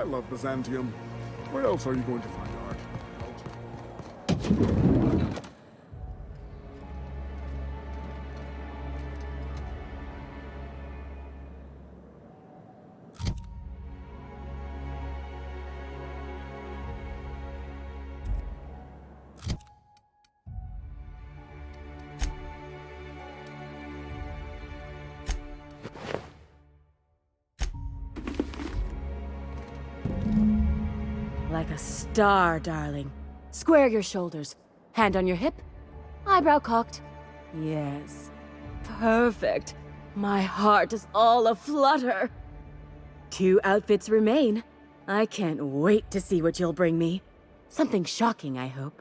I love Byzantium. Where else are you going to find art? Like a star, darling. Square your shoulders. Hand on your hip. Eyebrow cocked. Yes. Perfect. My heart is all aflutter. 2 outfits remain. I can't wait to see what you'll bring me. Something shocking, I hope.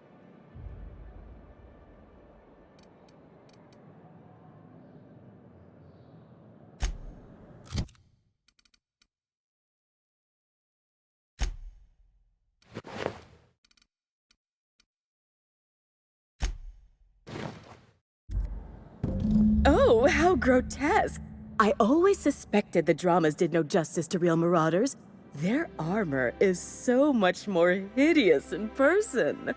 Oh, how grotesque! I always suspected the dramas did no justice to real marauders. Their armor is so much more hideous in person.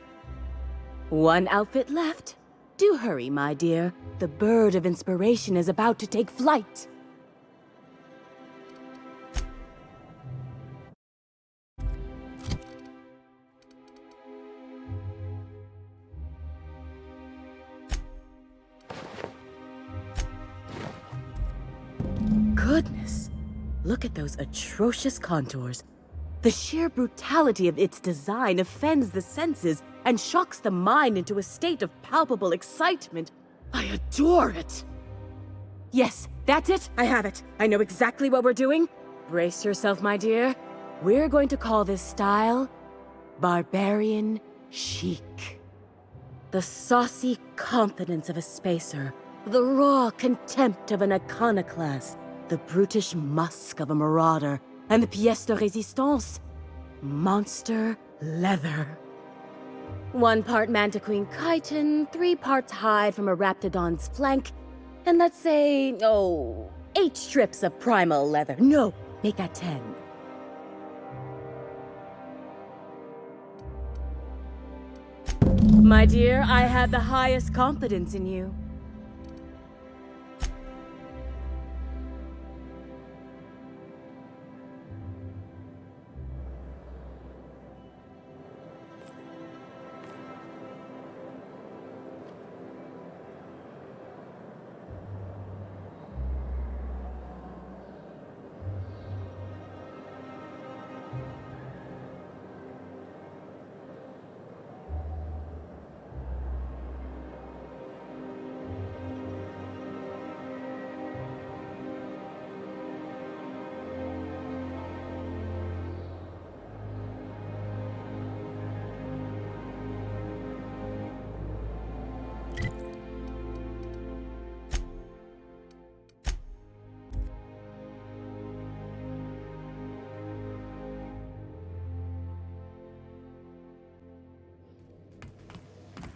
1 outfit left. Do hurry, my dear. The bird of inspiration is about to take flight. Goodness. Look at those atrocious contours. The sheer brutality of its design offends the senses and shocks the mind into a state of palpable excitement. I adore it! Yes, that's it! I have it! I know exactly what we're doing. Brace yourself, my dear. We're going to call this style Barbarian Chic. The saucy confidence of a spacer, the raw contempt of an iconoclast, the brutish musk of a marauder, and the pièce de résistance, monster leather. 1 part mantiquine chitin, 3 parts hide from a raptidon's flank, and let's say, 8 strips of primal leather. No, make that 10. My dear, I have the highest confidence in you.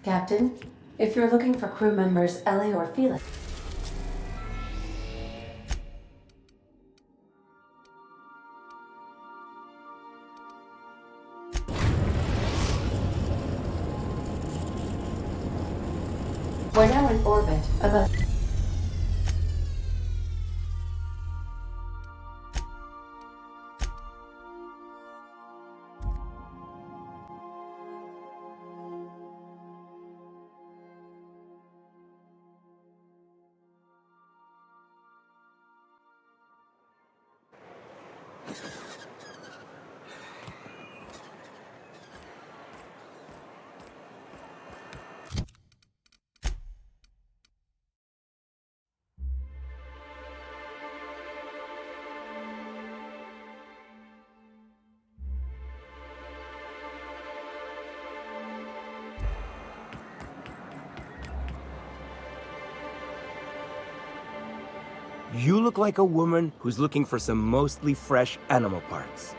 Captain, if you're looking for crew members Ellie or Felix... We're now in orbit, about... You look like a woman who's looking for some mostly fresh animal parts.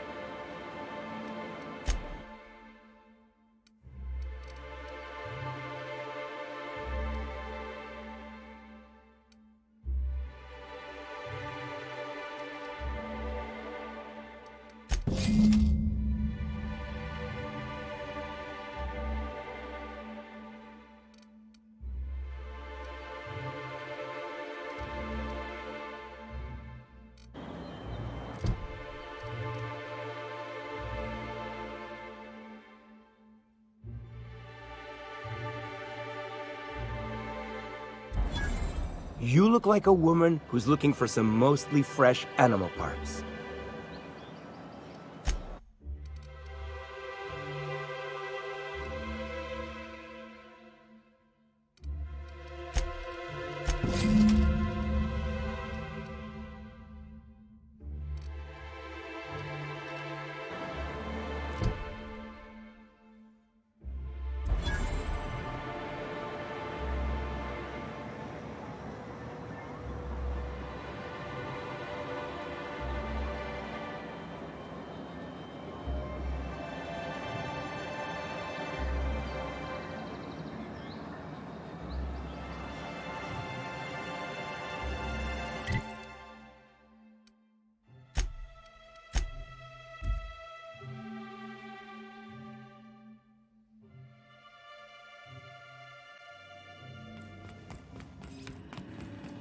You look like a woman who's looking for some mostly fresh animal parts.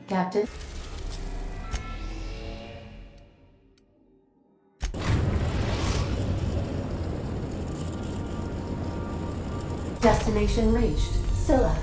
Captain? Destination reached. Scylla.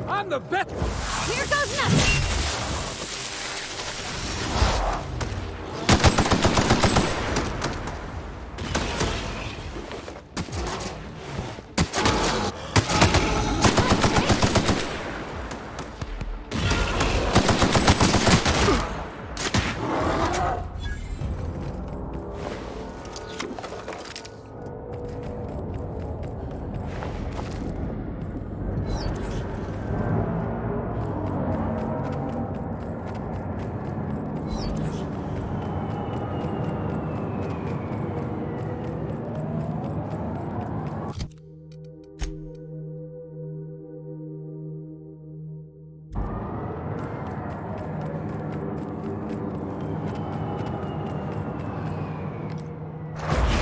I'm the best! Here goes nothing!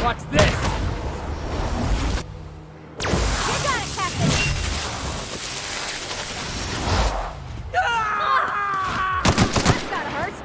Watch this! You got it, Captain! That gotta hurt!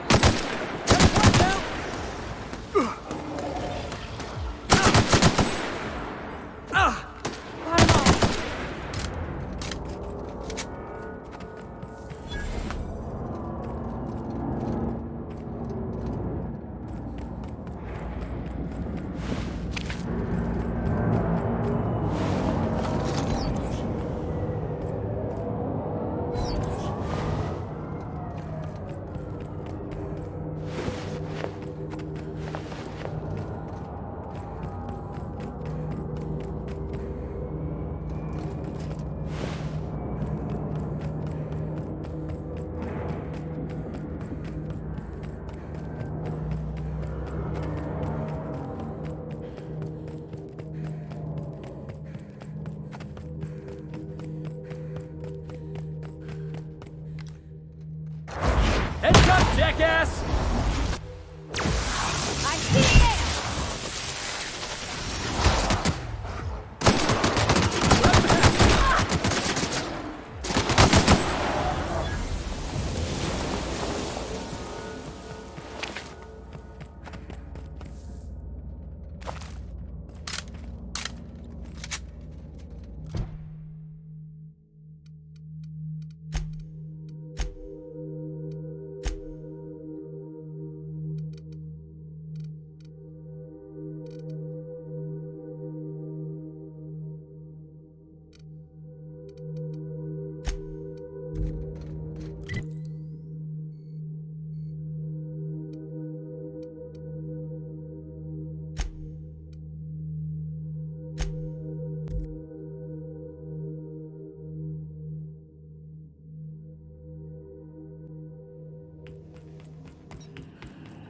jackass! I see it!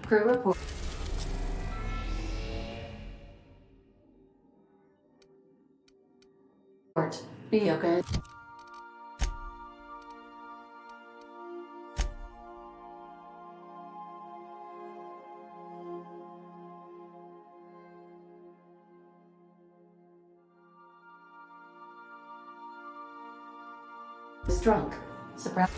Crew report. Be okay. Is drunk. Surprise.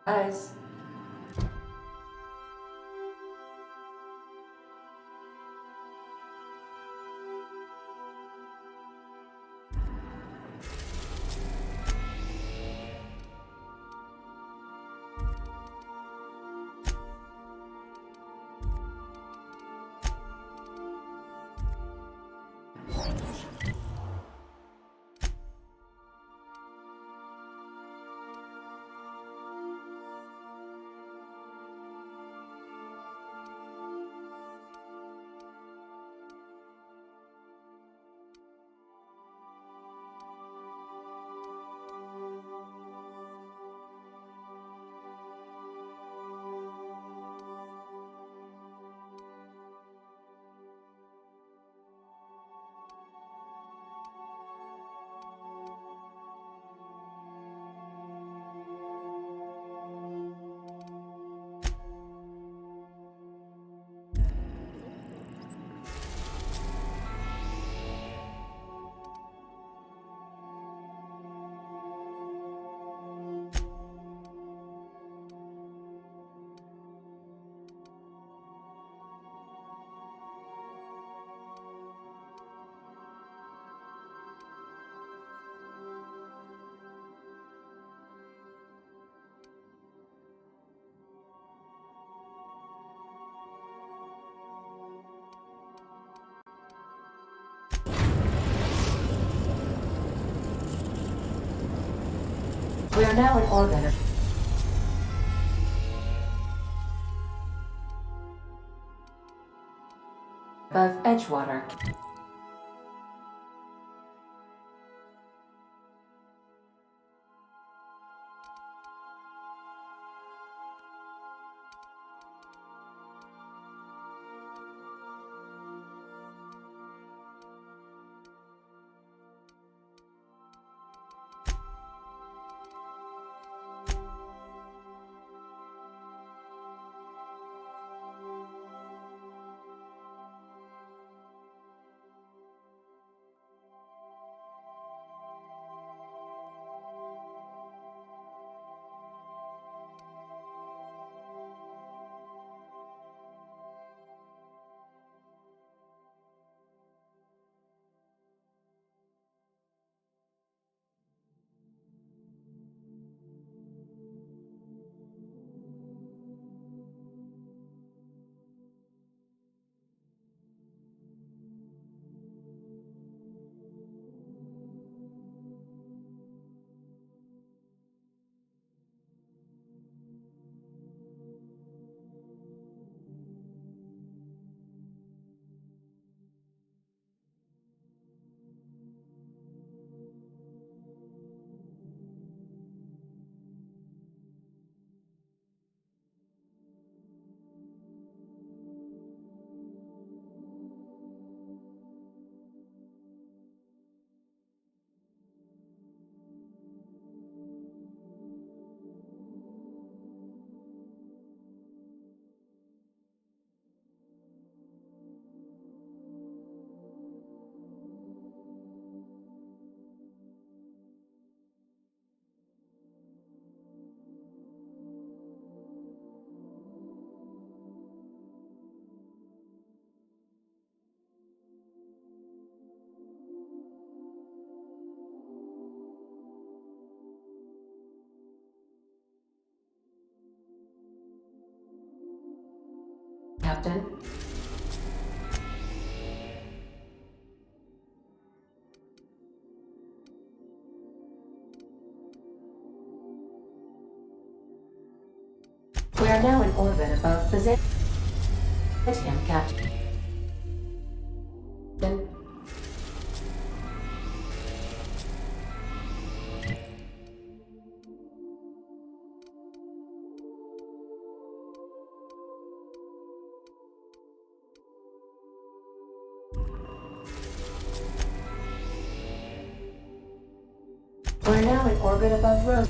Guys. We are now in orbit. Above Edgewater. Captain. We are now in orbit above Byzantium, Captain. We're now in orbit above Rose.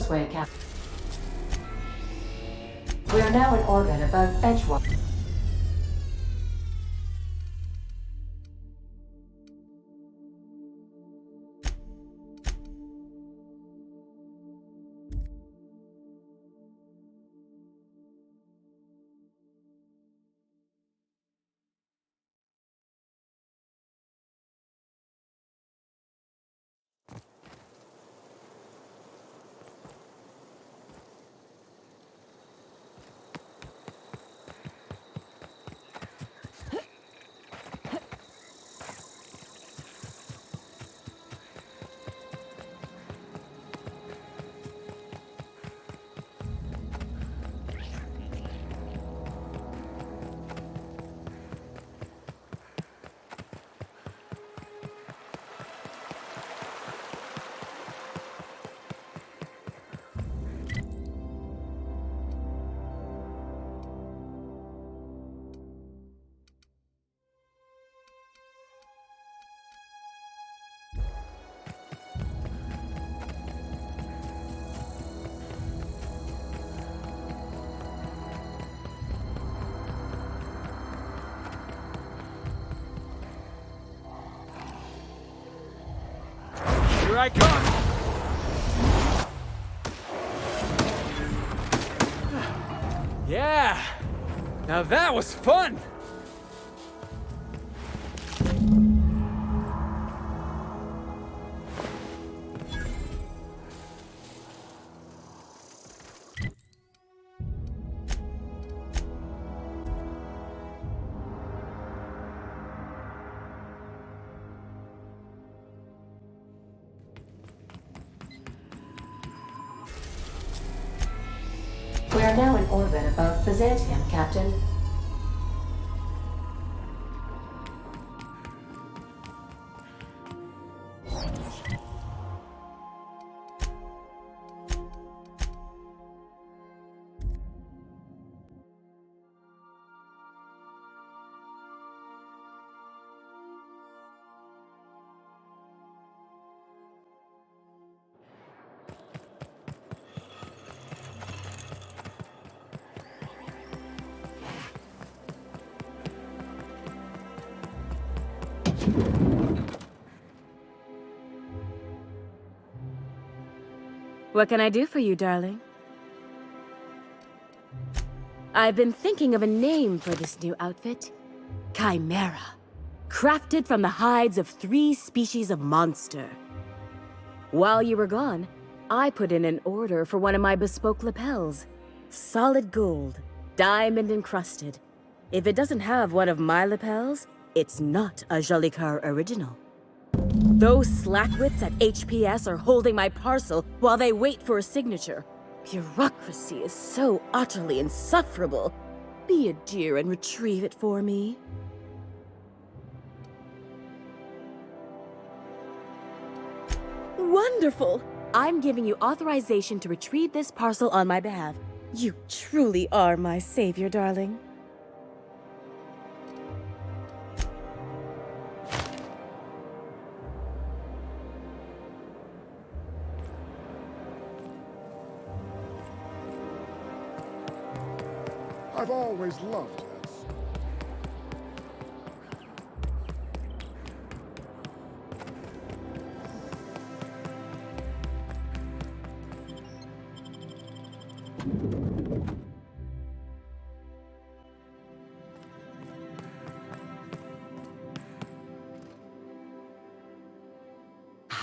Way, Captain. We are now in orbit above Edgewater. Here I come! Yeah! Now that was fun! We are now in orbit above Byzantium, Captain. What can I do for you, darling? I've been thinking of a name for this new outfit. Chimera. Crafted from the hides of 3 species of monster. While you were gone, I put in an order for one of my bespoke lapels. Solid gold, diamond encrusted. If it doesn't have one of my lapels, it's not a Jolicoeur original. Those slackwits at HPS are holding my parcel while they wait for a signature. Bureaucracy is so utterly insufferable. Be a dear and retrieve it for me. Wonderful! I'm giving you authorization to retrieve this parcel on my behalf. You truly are my savior, darling. I've always loved this.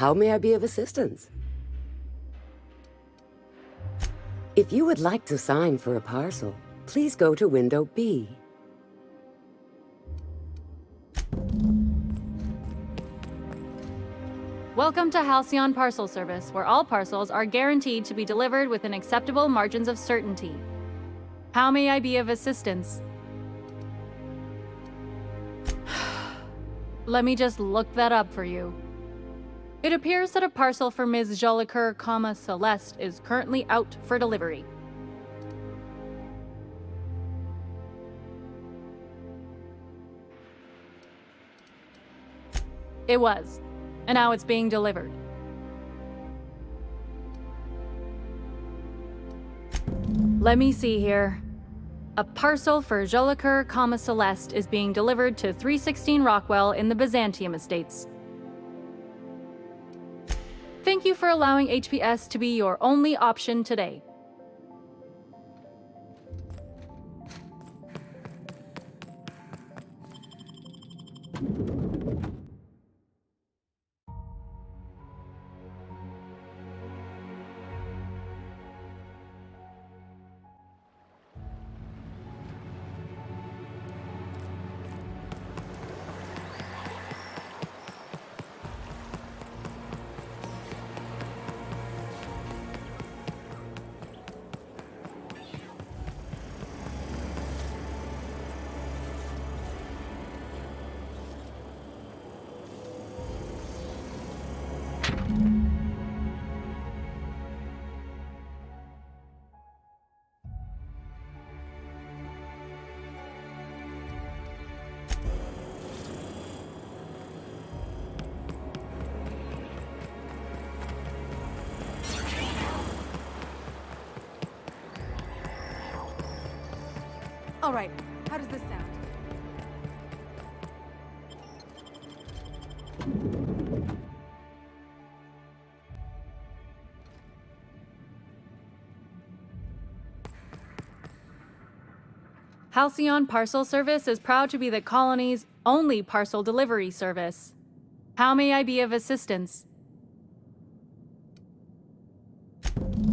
How may I be of assistance? If you would like to sign for a parcel, please go to window B. Welcome to Halcyon Parcel Service, where all parcels are guaranteed to be delivered within acceptable margins of certainty. How may I be of assistance? Let me just look that up for you. It appears that a parcel for Ms. Jolicoeur, Celeste is currently out for delivery. It was, and now it's being delivered. Let me see here. A parcel for Jolicoeur, Celeste is being delivered to 316 Rockwell in the Byzantium Estates. Thank you for allowing HPS to be your only option today. All right, how does this sound? Halcyon Parcel Service is proud to be the colony's only parcel delivery service. How may I be of assistance?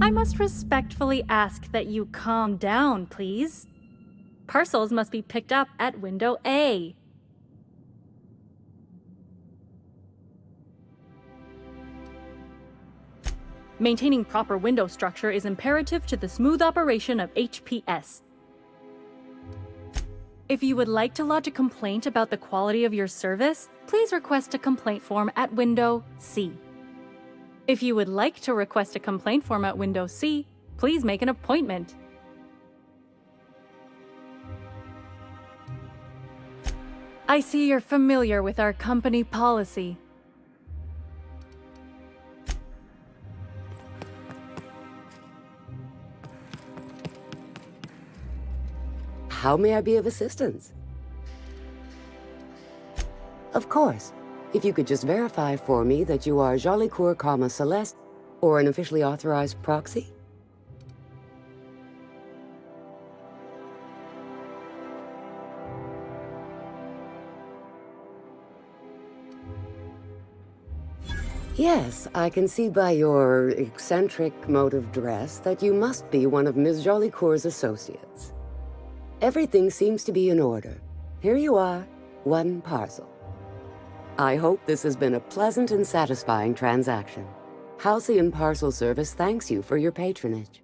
I must respectfully ask that you calm down, please. Parcels must be picked up at window A. Maintaining proper window structure is imperative to the smooth operation of HPS. If you would like to lodge a complaint about the quality of your service, please request a complaint form at window C. If you would like to request a complaint form at window C, please make an appointment. I see you're familiar with our company policy. How may I be of assistance? Of course. If you could just verify for me that you are Jolicoeur, Celeste, or an officially authorized proxy? Yes, I can see by your eccentric mode of dress that you must be one of Ms. Jolicoeur's associates. Everything seems to be in order. Here you are, one parcel. I hope this has been a pleasant and satisfying transaction. Halcyon Parcel Service thanks you for your patronage.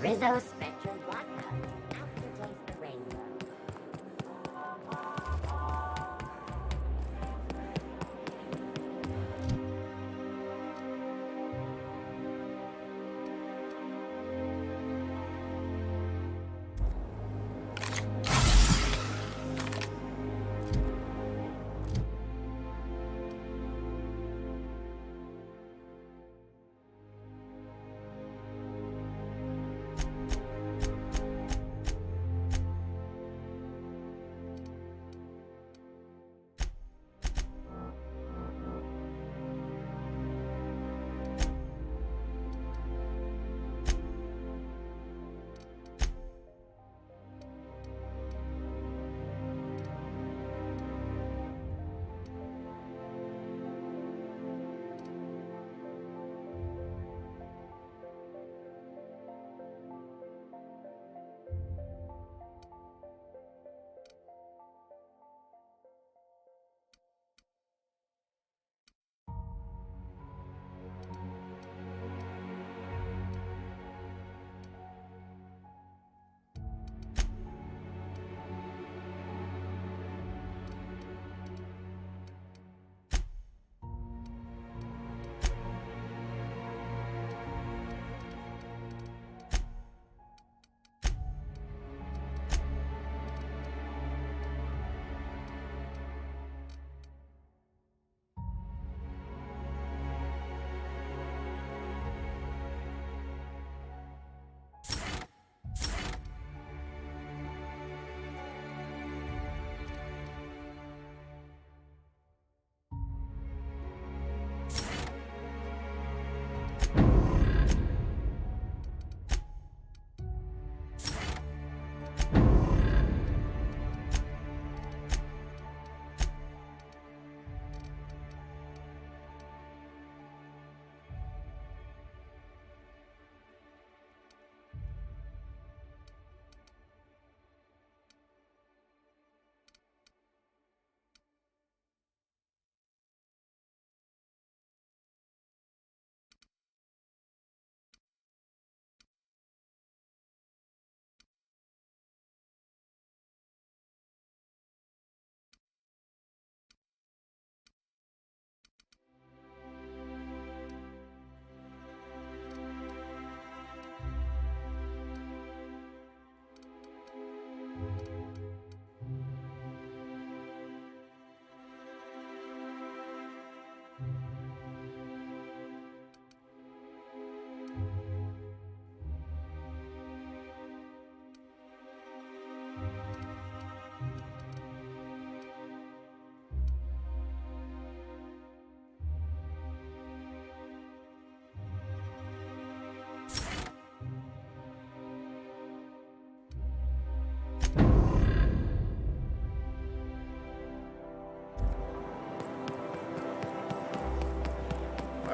Rizzo Spectrum Vodka. Aftertaste the rainbow.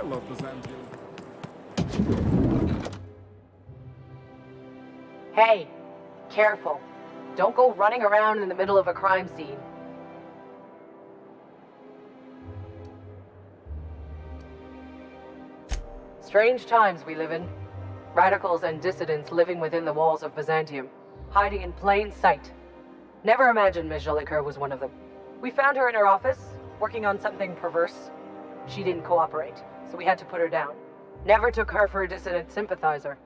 I love Byzantium. Hey, careful. Don't go running around in the middle of a crime scene. Strange times we live in. Radicals and dissidents living within the walls of Byzantium, hiding in plain sight. Never imagined Ms. Jolicoeur was one of them. We found her in her office, working on something perverse. She didn't cooperate, so we had to put her down. Never took her for a dissident sympathizer.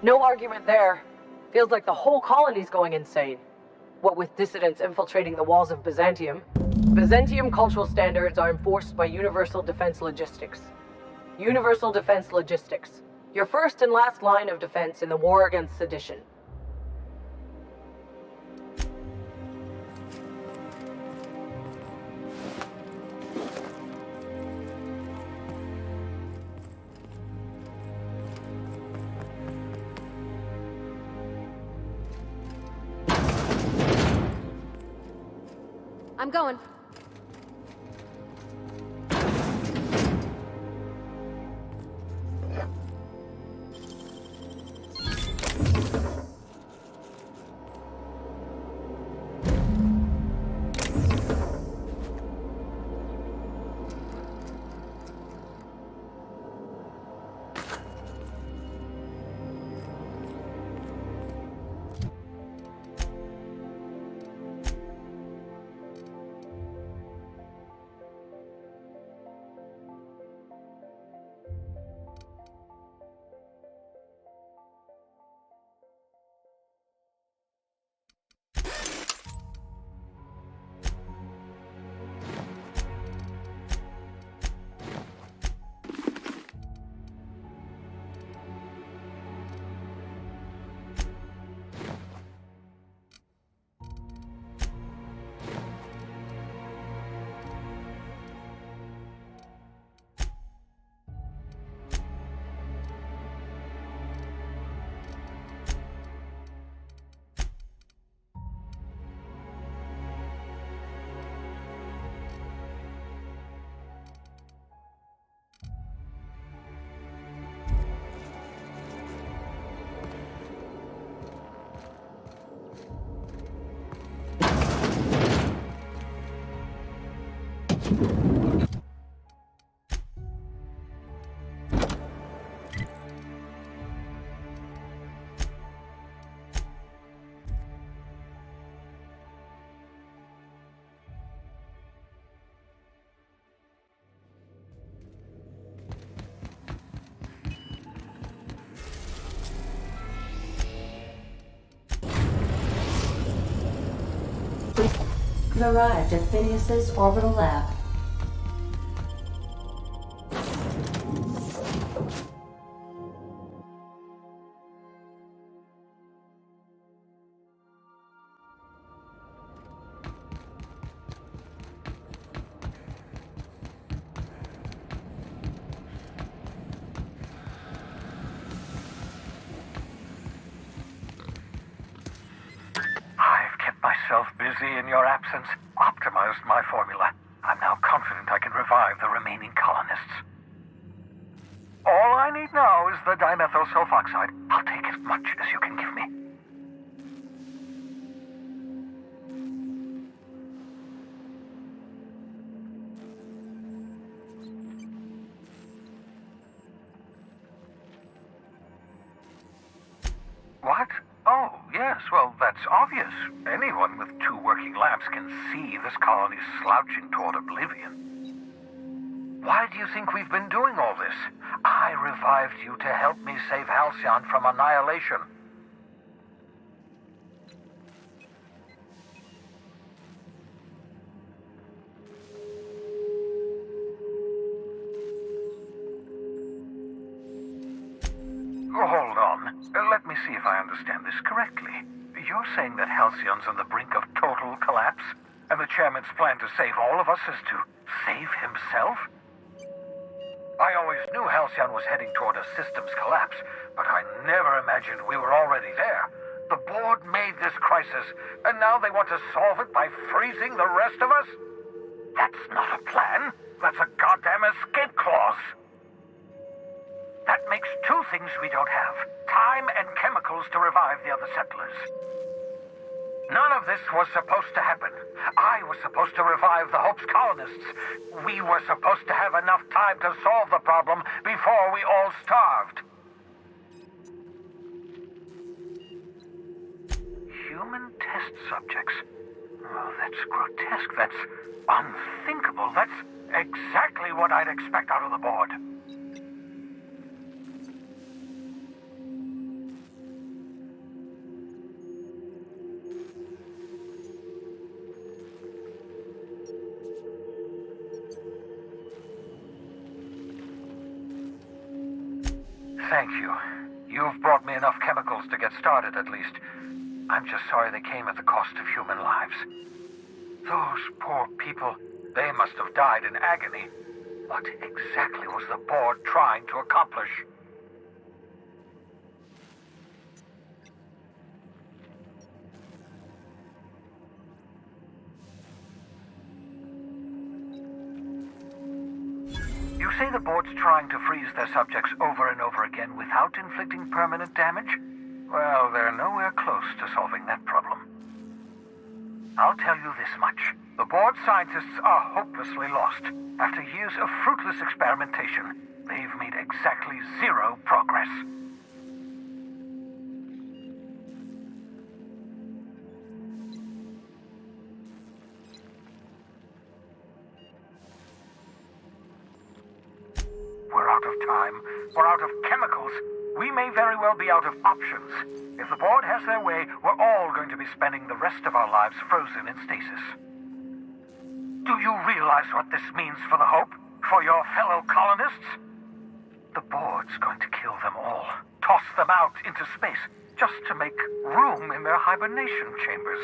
No argument there. Feels like the whole colony's going insane. What with dissidents infiltrating the walls of Byzantium, Byzantium cultural standards are enforced by Universal Defense Logistics. Universal Defense Logistics. Your first and last line of defense in the war against sedition. I'm going. We've arrived at Phineas's orbital lab. I've kept myself busy in your absence, optimized my formula. I'm now confident I can revive the remaining colonists. All I need now is the dimethyl sulfoxide. I'll take as much as you can give me. What? Oh, yes, well, that's obvious. Anyone with 2 working labs can see this colony's slouching toward oblivion. Why do you think we've been doing all this? I revived you to help me save Halcyon from annihilation. Hold on. Let me see if I understand this correctly. You're saying that Halcyon's on the brink of total collapse, and the chairman's plan to save all of us is to save himself? I always knew Halcyon was heading toward a systems collapse, but I never imagined we were already there. The board made this crisis, and now they want to solve it by freezing the rest of us? That's not a plan. That's a goddamn escape clause. That makes two things we don't have: time and chemicals to revive the other settlers. None of this was supposed to happen. I was supposed to revive the Hope's colonists. We were supposed to have enough time to solve the problem before we all starved. Human test subjects. Oh, that's grotesque. That's unthinkable. That's exactly what I'd expect out of the board. Thank you. You've brought me enough chemicals to get started, at least. I'm just sorry they came at the cost of human lives. Those poor people, they must have died in agony. What exactly was the board trying to accomplish? You say the board's trying to freeze their subjects over and over again without inflicting permanent damage? Well, they're nowhere close to solving that problem. I'll tell you this much. The board scientists are hopelessly lost. After years of fruitless experimentation, they've made exactly zero progress. We're out of time. We're out of chemicals. We may very well be out of options. If the board has their way, we're all going to be spending the rest of our lives frozen in stasis. Do you realize what this means for the Hope? For your fellow colonists? The board's going to kill them all. Toss them out into space, just to make room in their hibernation chambers.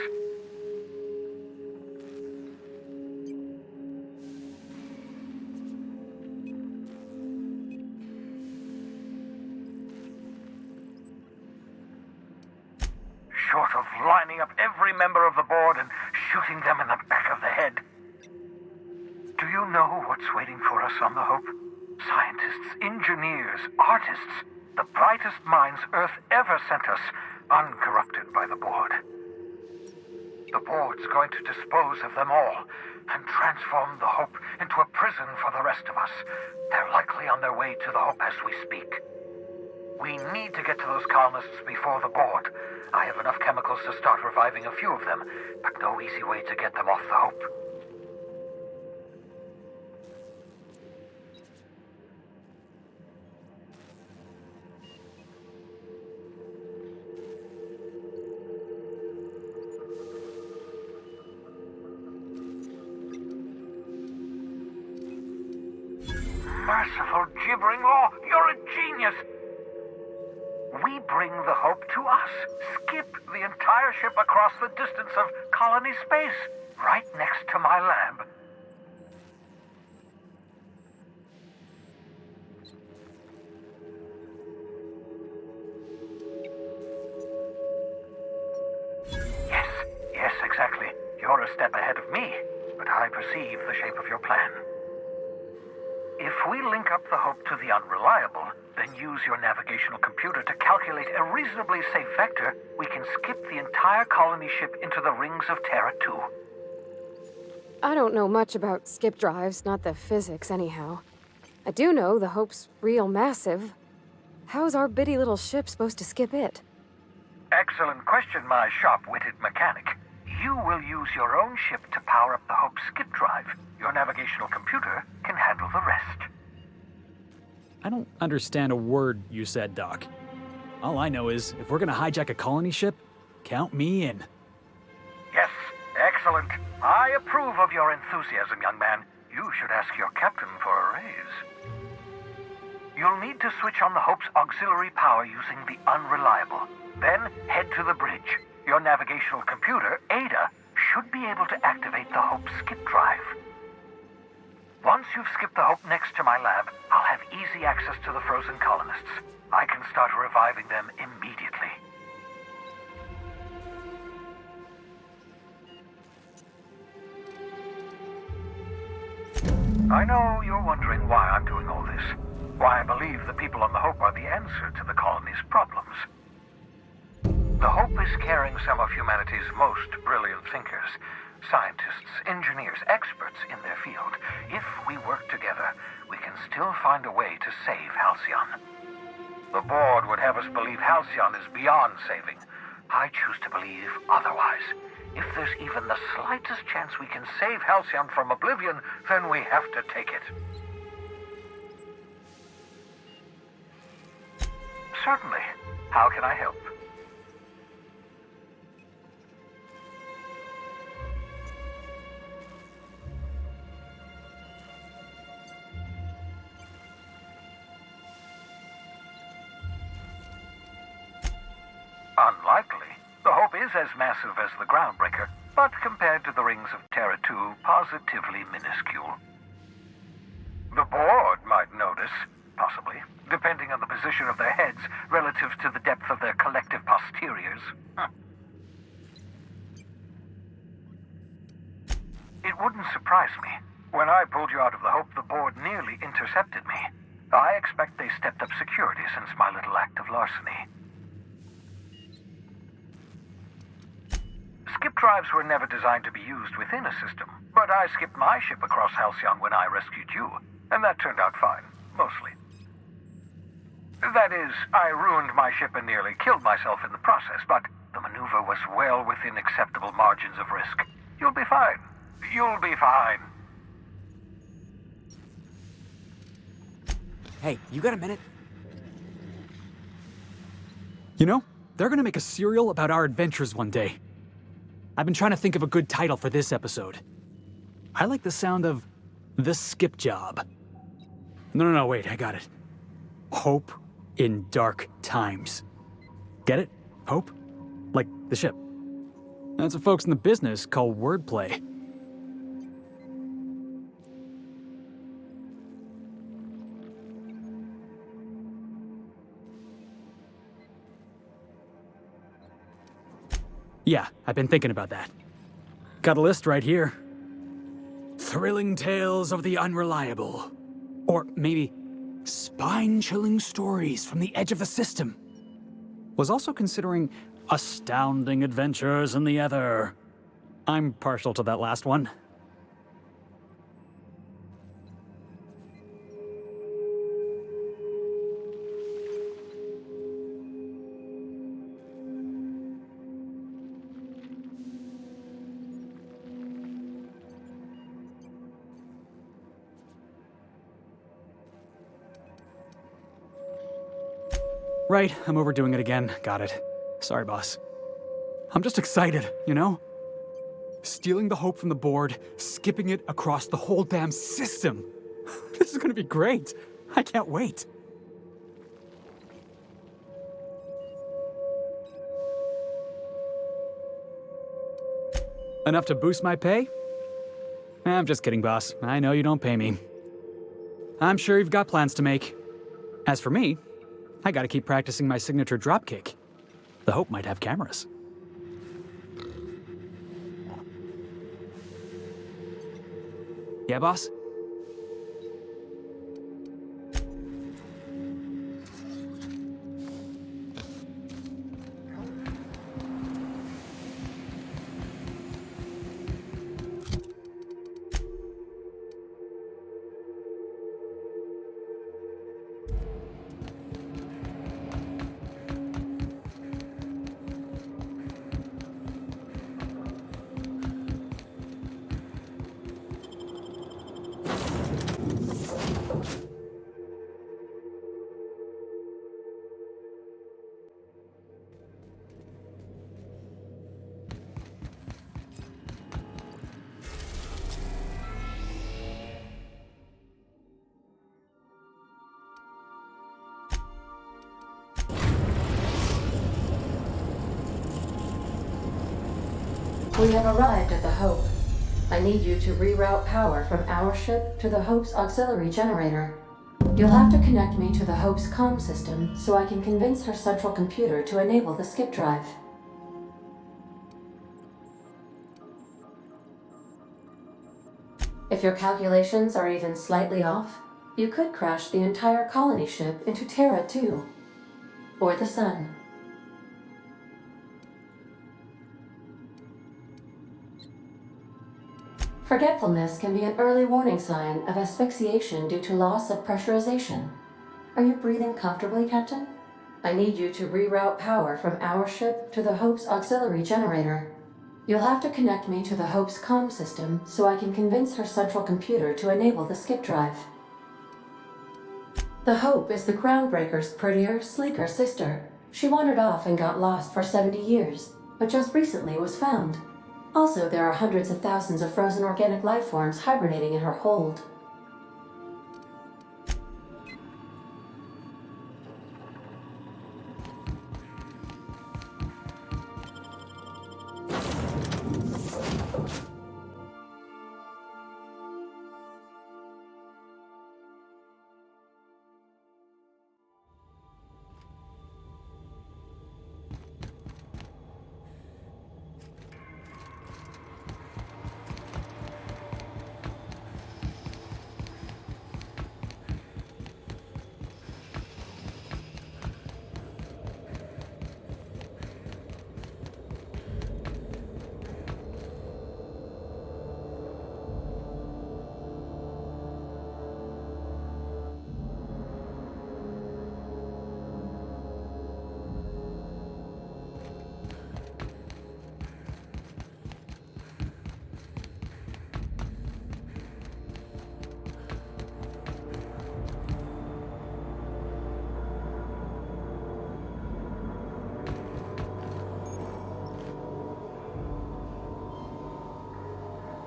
Short of lining up every member of the board and shooting them in the back of the head. Do you know what's waiting for us on the Hope? Scientists, engineers, artists, the brightest minds Earth ever sent us, uncorrupted by the board. The board's going to dispose of them all and transform the Hope into a prison for the rest of us. They're likely on their way to the Hope as we speak. We need to get to those colonists before the board. I have enough chemicals to start reviving a few of them, but no easy way to get them off the Hope. Merciful gibbering law, you're a genius! We bring the Hope to us. Skip the entire ship across the distance of colony space, right next to my lab. Yes, exactly. You're a step ahead of me, but I perceive the shape of your plan. If we link up the Hope to the Unreliable, then use your navigational computer to calculate a reasonably safe vector, we can skip the entire colony ship into the rings of Terra 2. I don't know much about skip drives, not the physics anyhow. I do know the Hope's real massive. How's our bitty little ship supposed to skip it? Excellent question, my sharp-witted mechanic. You will use your own ship to power up the Hope's skip drive. Your navigational computer can handle the rest. I don't understand a word you said, Doc. All I know is, if we're gonna hijack a colony ship, count me in. Yes, excellent. I approve of your enthusiasm, young man. You should ask your captain for a raise. You'll need to switch on the Hope's auxiliary power using the Unreliable. Then head to the bridge. Your navigational computer, Ada, should be able to activate the Hope's skip drive. Once you've skipped the Hope next to my lab, I'll have easy access to the frozen colonists. I can start reviving them immediately. I know you're wondering why I'm doing all this. Why I believe the people on the Hope are the answer to the colony's problems. The Hope is carrying some of humanity's most brilliant thinkers, scientists, engineers, experts in their field. If we work together, we can still find a way to save Halcyon. The board would have us believe Halcyon is beyond saving. I choose to believe otherwise. If there's even the slightest chance we can save Halcyon from oblivion, then we have to take it. Certainly. How can I help? Unlikely. The Hope is as massive as the Groundbreaker, but compared to the rings of Terra 2, positively minuscule. The board might notice, possibly, depending on the position of their heads relative to the depth of their collective posteriors. It wouldn't surprise me. When I pulled you out of the Hope, the board nearly intercepted me. I expect they stepped up security since my little act of larceny. Skip drives were never designed to be used within a system, but I skipped my ship across Halcyon when I rescued you, and that turned out fine, mostly. That is, I ruined my ship and nearly killed myself in the process, but the maneuver was well within acceptable margins of risk. You'll be fine. You'll be fine. Hey, you got a minute? You know, they're gonna make a serial about our adventures one day. I've been trying to think of a good title for this episode. I like the sound of The Skip Job. No, wait, I got it. Hope in Dark Times. Get it? Hope? Like the ship. That's what folks in the business call wordplay. Yeah, I've been thinking about that. Got a list right here. Thrilling tales of the unreliable. Or maybe spine-chilling stories from the edge of the system. Was also considering astounding adventures in the ether. I'm partial to that last one. Right, I'm overdoing it again. Got it. Sorry, boss. I'm just excited, you know? Stealing the Hope from the board, skipping it across the whole damn system. This is gonna be great. I can't wait. Enough to boost my pay? I'm just kidding, boss. I know you don't pay me. I'm sure you've got plans to make. As for me, I gotta keep practicing my signature dropkick. The Hope might have cameras. Yeah, boss? We have arrived at the Hope. I need you to reroute power from our ship to the Hope's auxiliary generator. You'll have to connect me to the Hope's comm system so I can convince her central computer to enable the skip drive. If your calculations are even slightly off, you could crash the entire colony ship into Terra too. Or the Sun. Forgetfulness can be an early warning sign of asphyxiation due to loss of pressurization. Are you breathing comfortably, Captain? I need you to reroute power from our ship to the Hope's auxiliary generator. You'll have to connect me to the Hope's comm system so I can convince her central computer to enable the skip drive. The Hope is the Groundbreaker's prettier, sleeker sister. She wandered off and got lost for 70 years, but just recently was found. Also, there are hundreds of thousands of frozen organic life forms hibernating in her hold.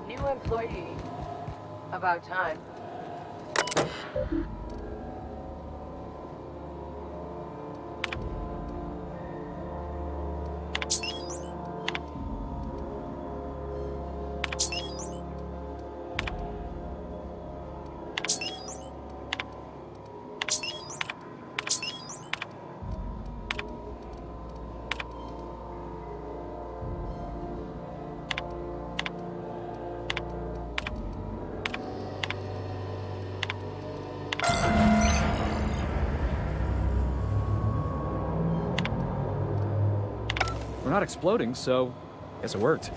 New employee. About time. We're not exploding, so guess it worked.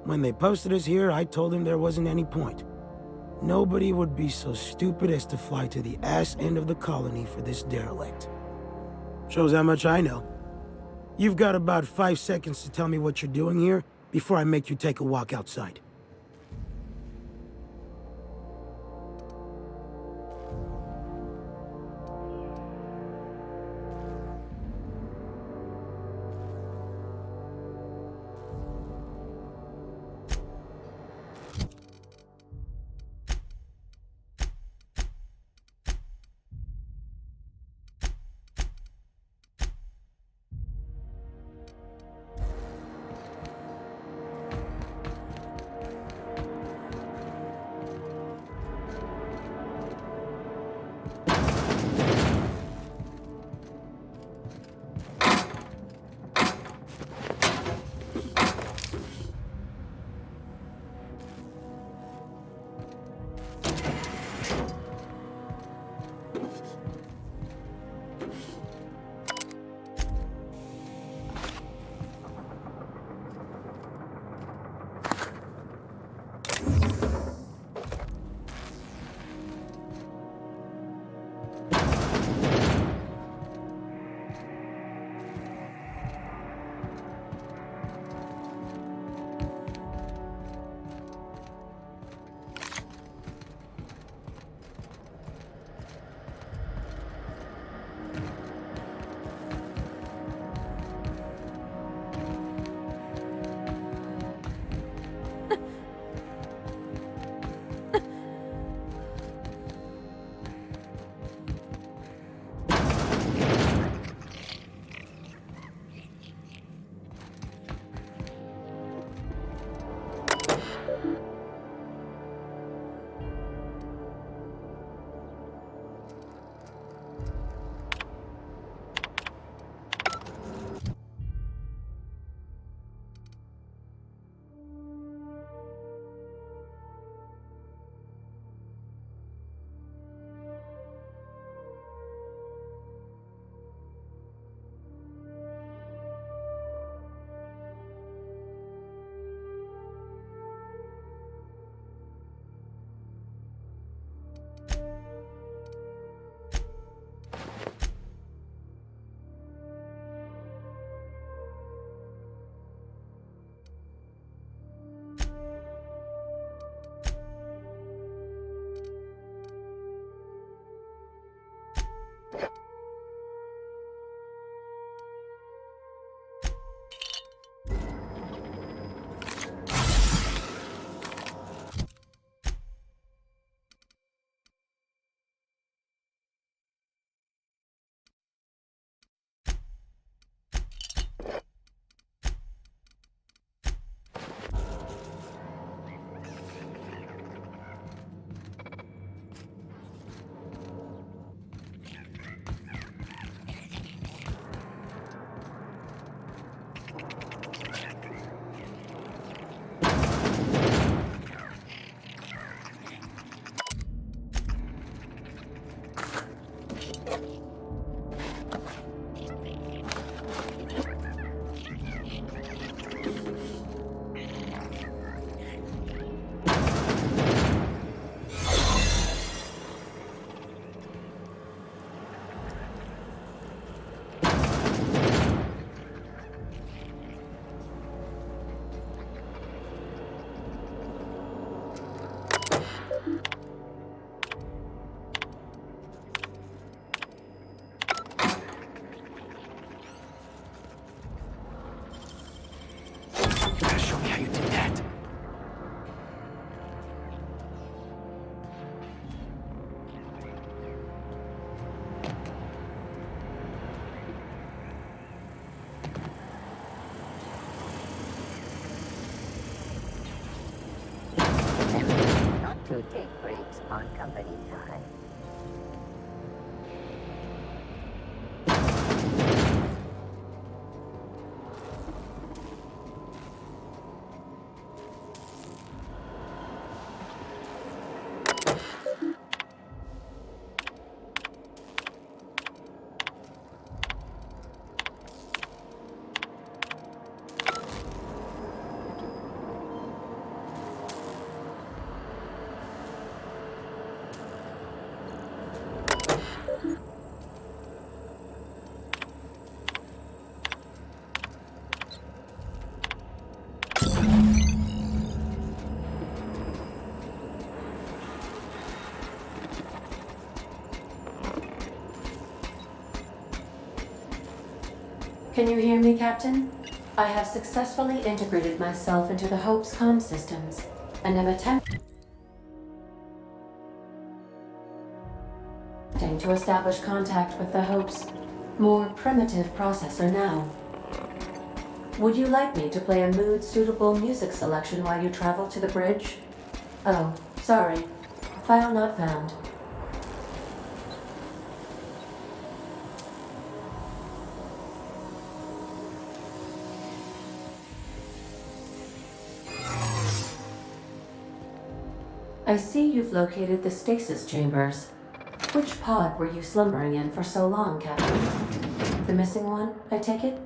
When they posted us here, I told them there wasn't any point. Nobody would be so stupid as to fly to the ass end of the colony for this derelict. Shows how much I know. You've got about 5 seconds to tell me what you're doing here before I make you take a walk outside. To take breaks on company time. Can you hear me, Captain? I have successfully integrated myself into the Hope's comm systems, and am attempting to establish contact with the Hope's more primitive processor now. Would you like me to play a mood-suitable music selection while you travel to the bridge? Oh, sorry. File not found. I see you've located the stasis chambers. Which pod were you slumbering in for so long, Captain? The missing one, I take it?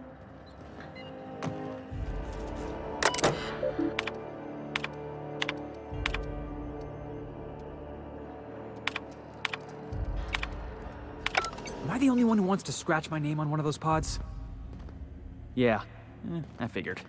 Am I the only one who wants to scratch my name on one of those pods? Yeah, I figured.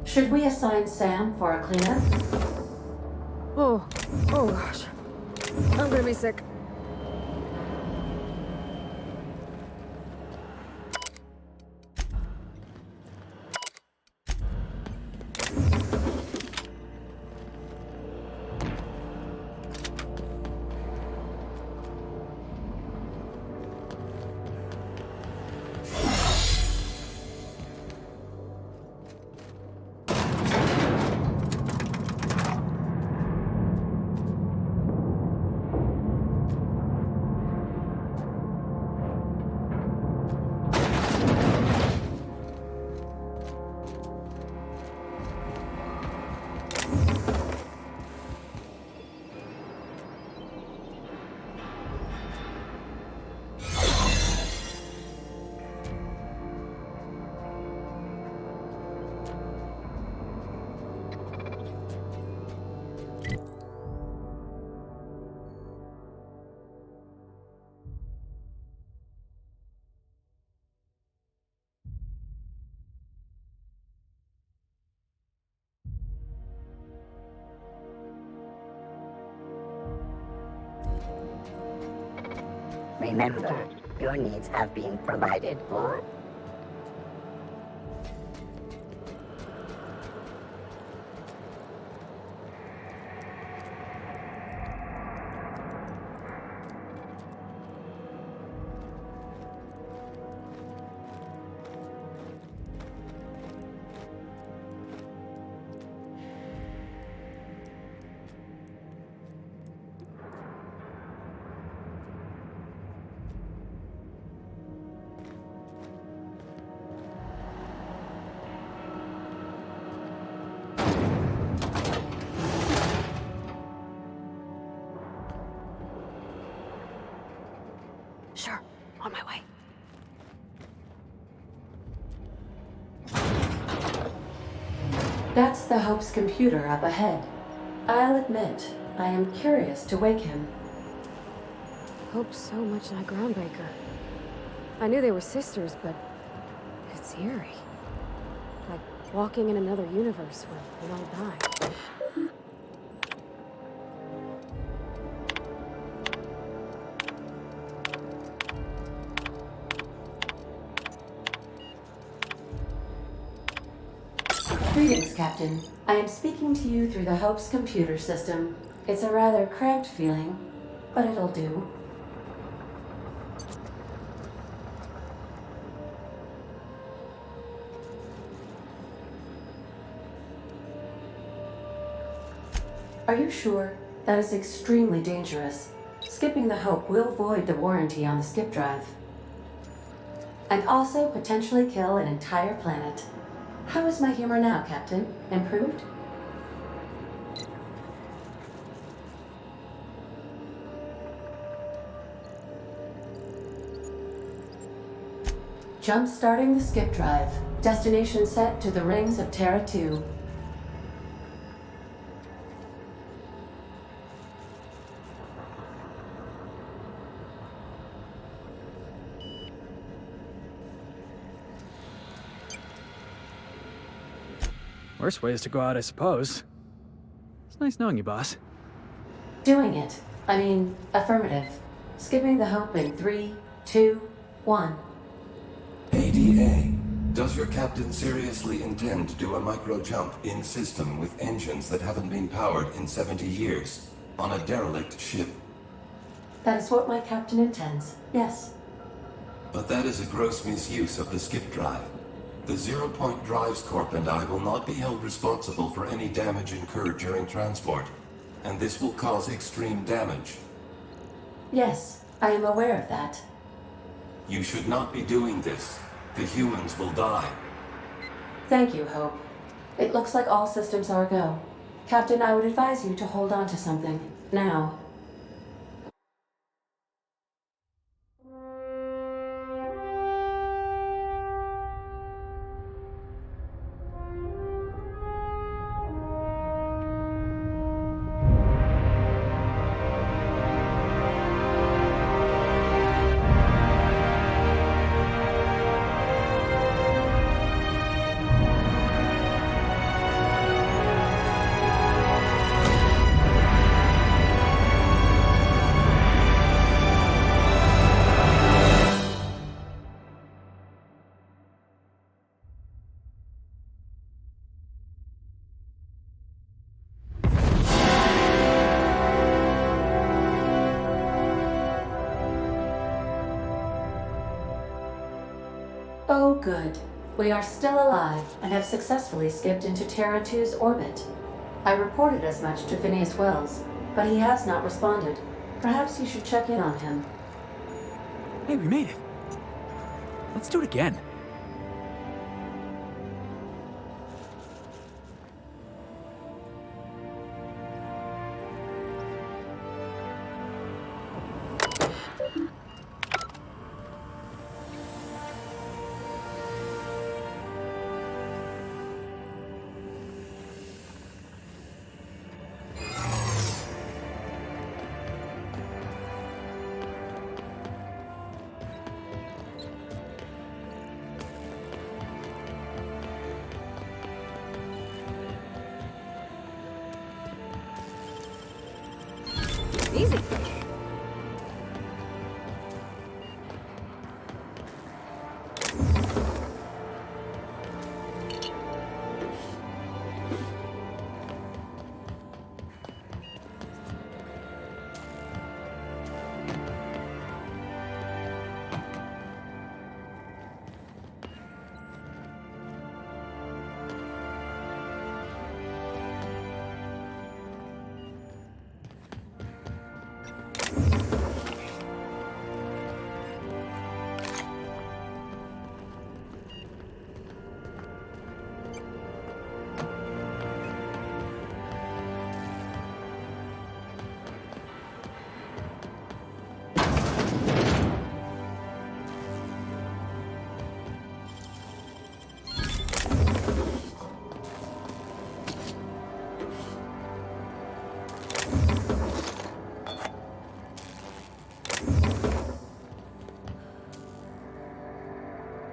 Should we assign Sam for a cleanup? Oh gosh. I'm gonna be sick. Remember, your needs have been provided for. Sure, on my way. That's the Hope's computer up ahead. I'll admit, I am curious to wake him. Hope's so much like Groundbreaker. I knew they were sisters, but it's eerie. Like walking in another universe where we all die. Greetings, Captain. I am speaking to you through the Hope's computer system. It's a rather cramped feeling, but it'll do. Are you sure? That is extremely dangerous. Skipping the Hope will void the warranty on the skip drive. And also potentially kill an entire planet. How is my humor now, Captain? Improved? Jump-starting the skip drive. Destination set to the rings of Terra 2. Worst way is to go out, I suppose. It's nice knowing you, boss. Doing it. I mean, affirmative. Skipping the Hope in 3, 2, 1. ADA, does your captain seriously intend to do a micro-jump in system with engines that haven't been powered in 70 years on a derelict ship? That is what my captain intends, yes. But that is a gross misuse of the skip drive. The Zero Point Drives Corp and I will not be held responsible for any damage incurred during transport, and this will cause extreme damage. Yes, I am aware of that. You should not be doing this. The humans will die. Thank you, Hope. It looks like all systems are go. Captain, I would advise you to hold on to something. Now. Oh, good. We are still alive and have successfully skipped into Terra 2's orbit. I reported as much to Phineas Wells, but he has not responded. Perhaps you should check in on him. Hey, we made it. Let's do it again. Easy.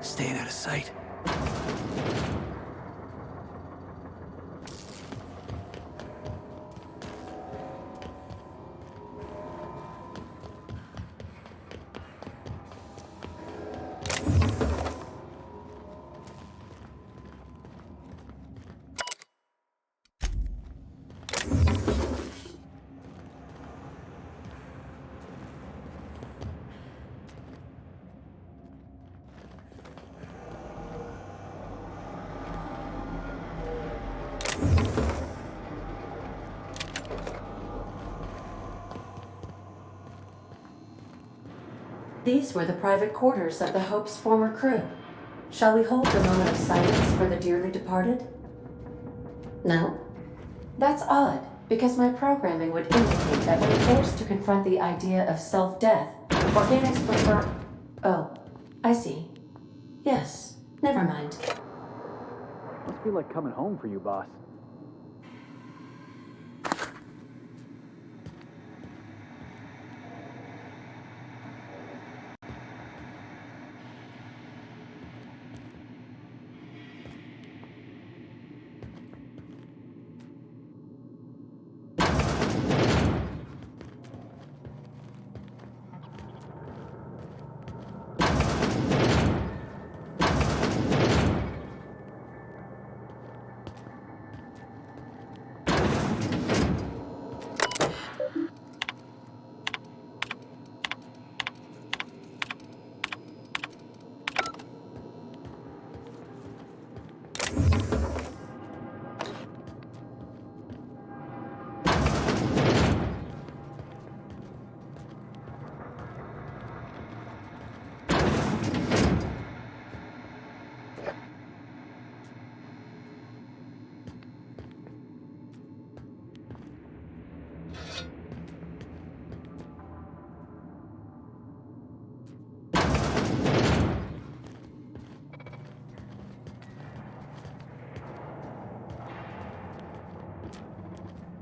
Staying out of sight. These were the private quarters of the Hope's former crew. Shall we hold a moment of silence for the dearly departed? No? That's odd, because my programming would indicate that when forced to confront the idea of self-death, organics prefer... Oh, I see. Yes, never mind. Must feel like coming home for you, boss.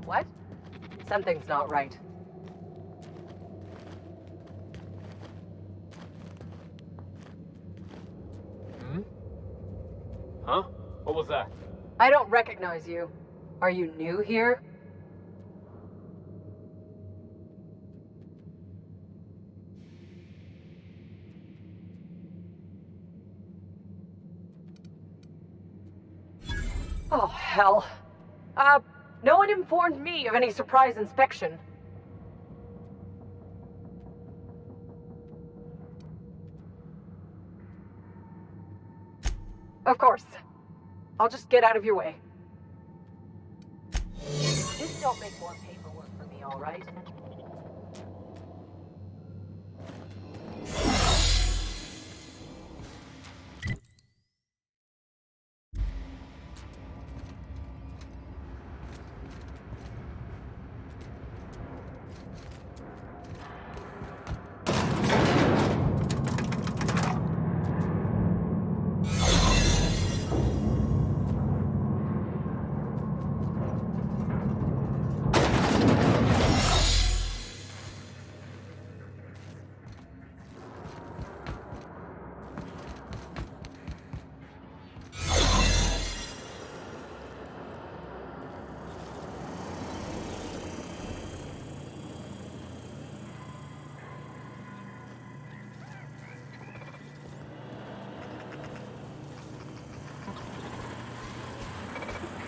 What? Something's not right. Hmm? Huh? What was that? I don't recognize you. Are you new here? Oh, hell. No one informed me of any surprise inspection. Of course. I'll just get out of your way. Just don't make more paperwork for me, all right?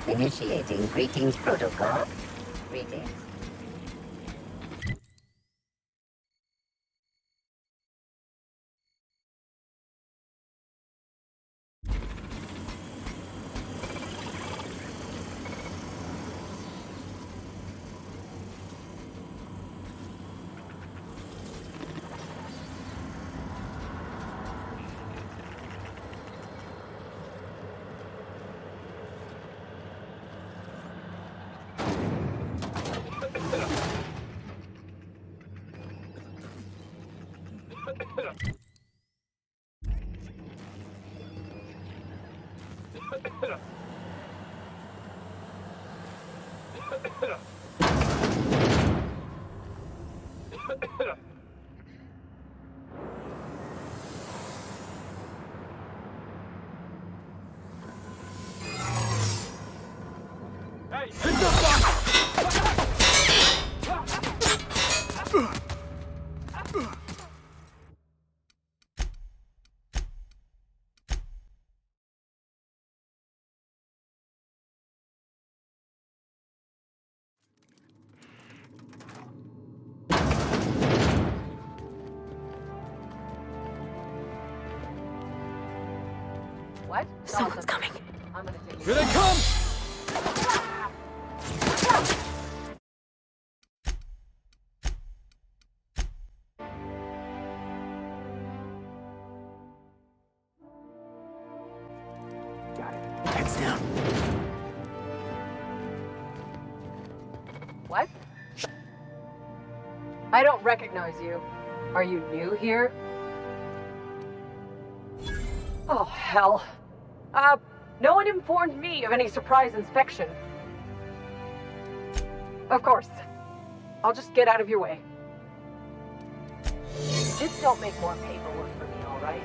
Initiating greetings protocol. Greetings. What? Someone's coming. I'm gonna take Here they come! down. What? I don't recognize you. Are you new here? Oh, hell. No one informed me of any surprise inspection. Of course. I'll just get out of your way. Just don't make more paperwork for me, all right?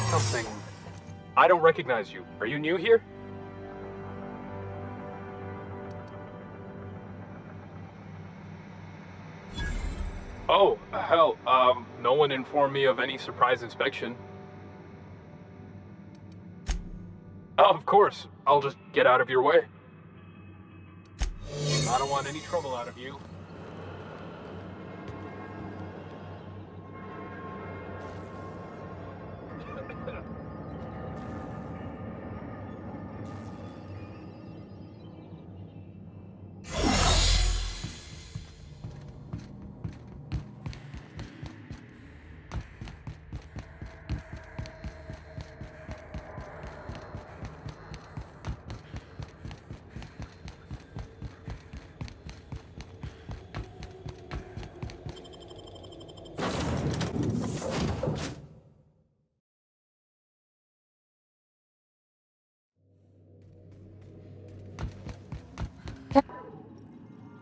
Something. I don't recognize you. Are you new here? Oh, hell, no one informed me of any surprise inspection. Oh, of course. I'll just get out of your way. I don't want any trouble out of you.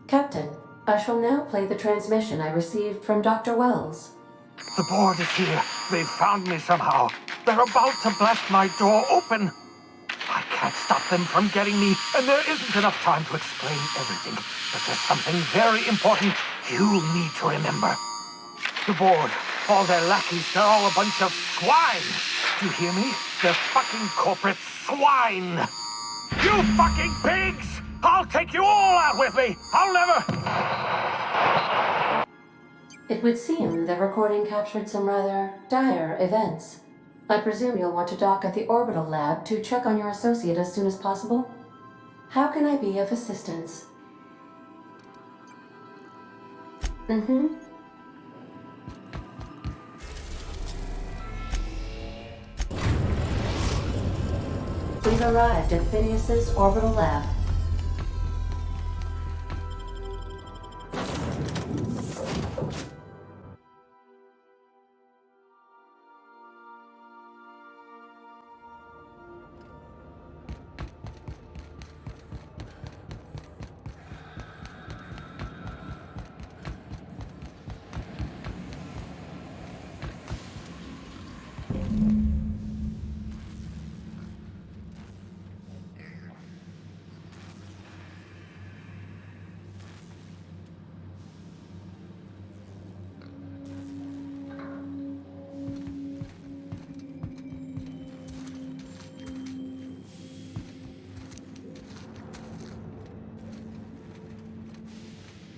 Captain, I shall now play the transmission I received from Dr. Wells. The board is here. They've found me somehow. They're about to blast my door open. I can't stop them from getting me, and there isn't enough time to explain everything. But there's something very important you need to remember. The board, all their lackeys, they're all a bunch of swine. Do you hear me? They're fucking corporate swine. You fucking pigs! I'll take you all out with me! I'll never... It would seem the recording captured some rather dire events. I presume you'll want to dock at the orbital lab to check on your associate as soon as possible? How can I be of assistance? We've arrived at Phineas's orbital lab.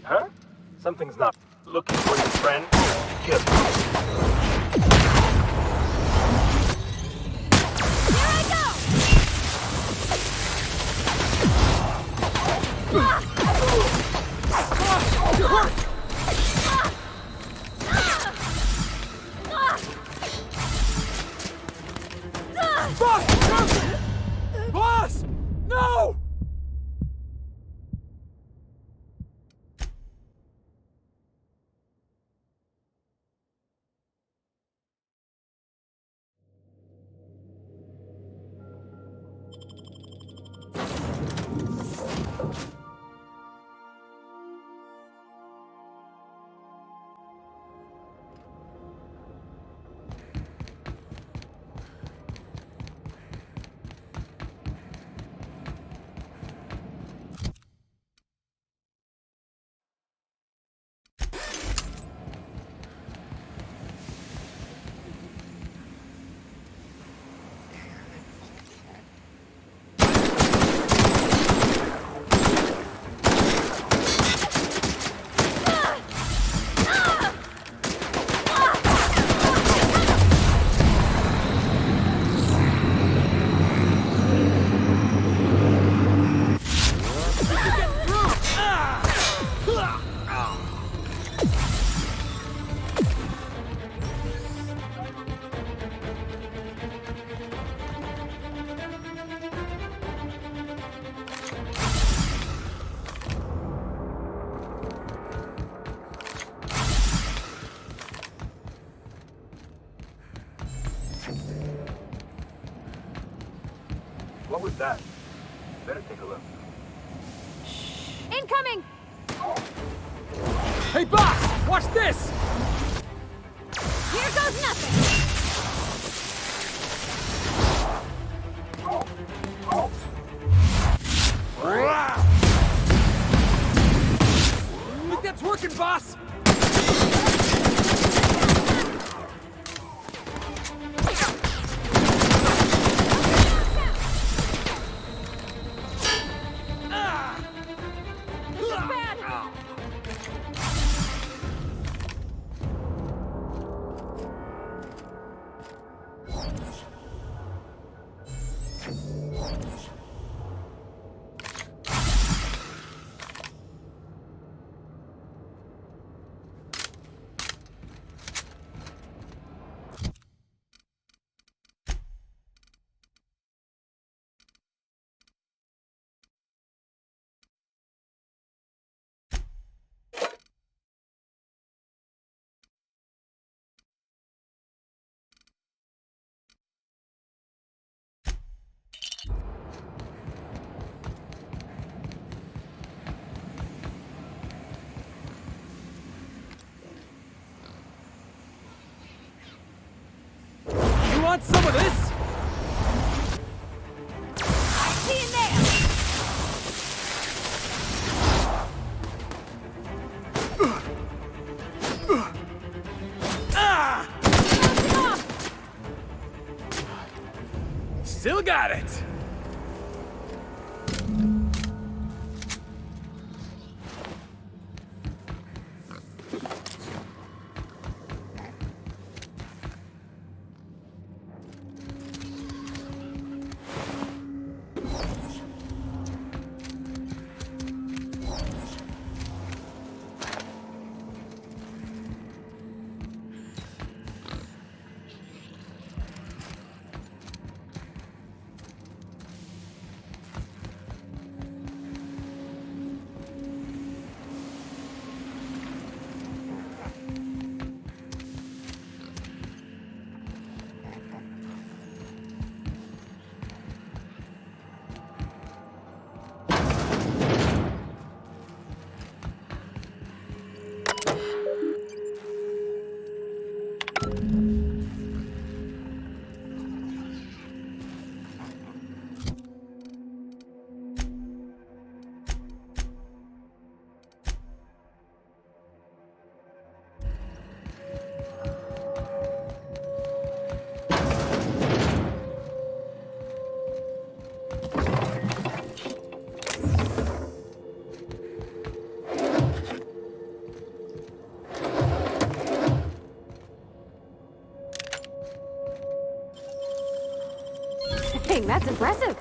Huh? Something's not looking for you, friend. Here. Boss! No! What was that? Better take a look. Incoming! Hey, boss! Watch this! Here goes nothing! Think that's working, boss? You want some of this? I see you there! Still got it! Dang, that's impressive!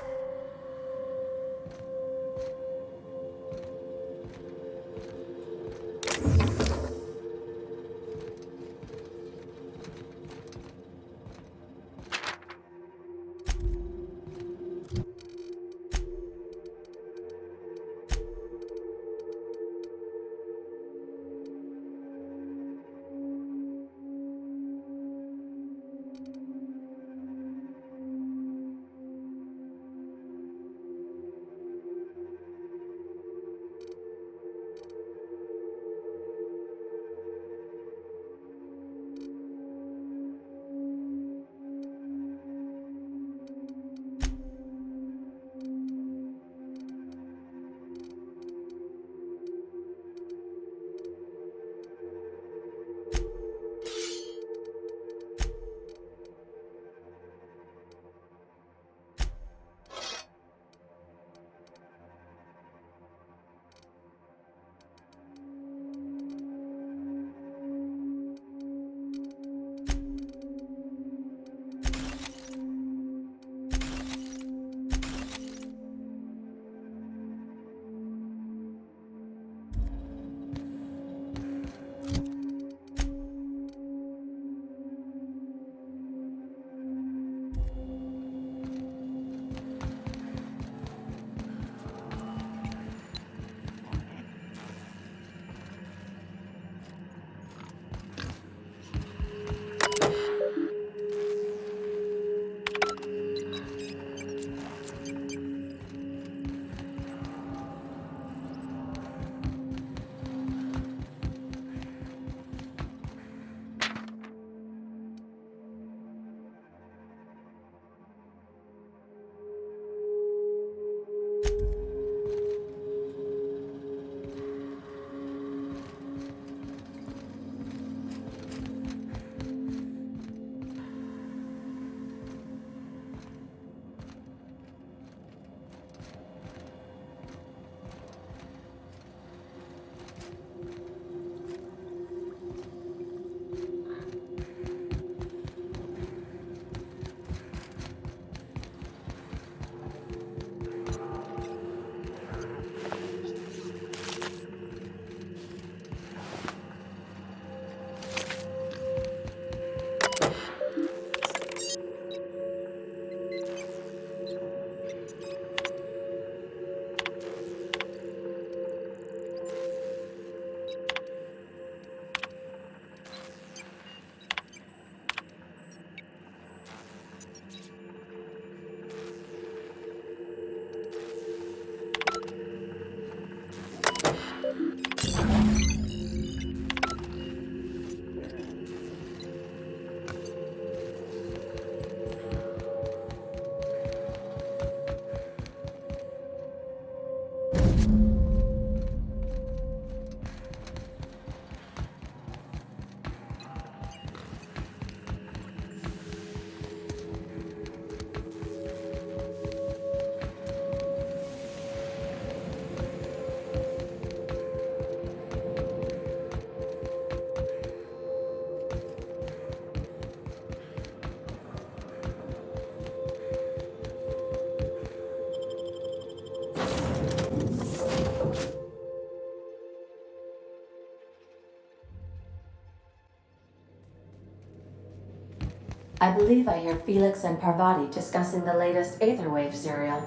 I believe I hear Felix and Parvati discussing the latest Aetherwave serial.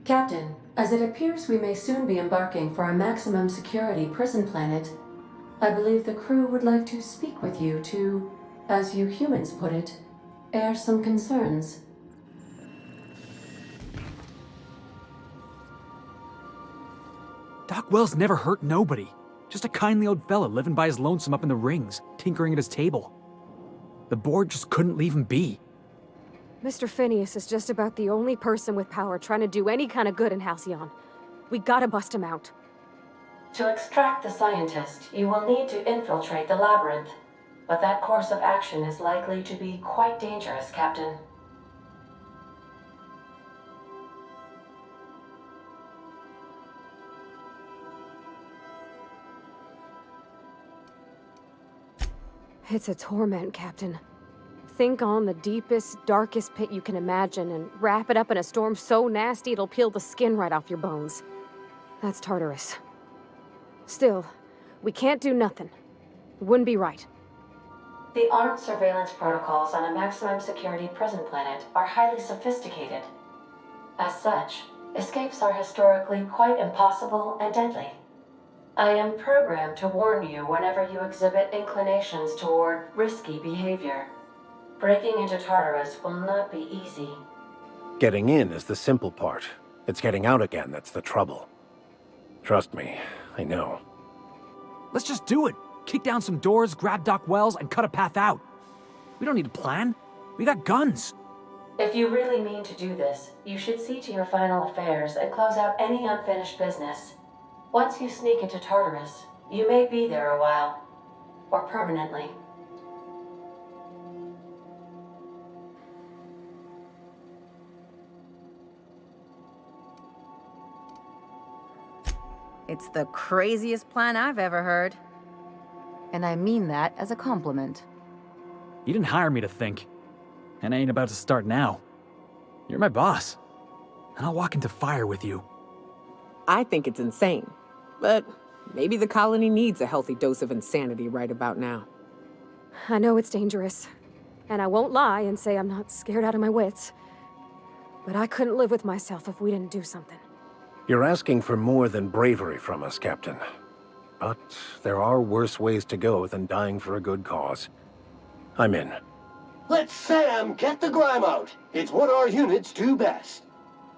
Captain, as it appears we may soon be embarking for a maximum security prison planet, I believe the crew would like to speak with you to, as you humans put it, air some concerns. Doc Wells never hurt nobody. Just a kindly old fella living by his lonesome up in the rings, tinkering at his table. The board just couldn't leave him be. Mr. Phineas is just about the only person with power trying to do any kind of good in Halcyon. We gotta bust him out. To extract the scientist, you will need to infiltrate the labyrinth. But that course of action is likely to be quite dangerous, Captain. It's a torment, Captain. Think on the deepest, darkest pit you can imagine and wrap it up in a storm so nasty it'll peel the skin right off your bones. That's Tartarus. Still, we can't do nothing. It wouldn't be right. The armed surveillance protocols on a maximum security prison planet are highly sophisticated. As such, escapes are historically quite impossible and deadly. I am programmed to warn you whenever you exhibit inclinations toward risky behavior. Breaking into Tartarus will not be easy. Getting in is the simple part. It's getting out again that's the trouble. Trust me, I know. Let's just do it. Kick down some doors, grab Doc Wells, and cut a path out. We don't need a plan. We got guns. If you really mean to do this, you should see to your final affairs and close out any unfinished business. Once you sneak into Tartarus, you may be there a while. Or permanently. It's the craziest plan I've ever heard. And I mean that as a compliment. You didn't hire me to think. And I ain't about to start now. You're my boss. And I'll walk into fire with you. I think it's insane. But maybe the colony needs a healthy dose of insanity right about now. I know it's dangerous. And I won't lie and say I'm not scared out of my wits. But I couldn't live with myself if we didn't do something. You're asking for more than bravery from us, Captain. But there are worse ways to go than dying for a good cause. I'm in. Let Sam get the grime out. It's what our units do best.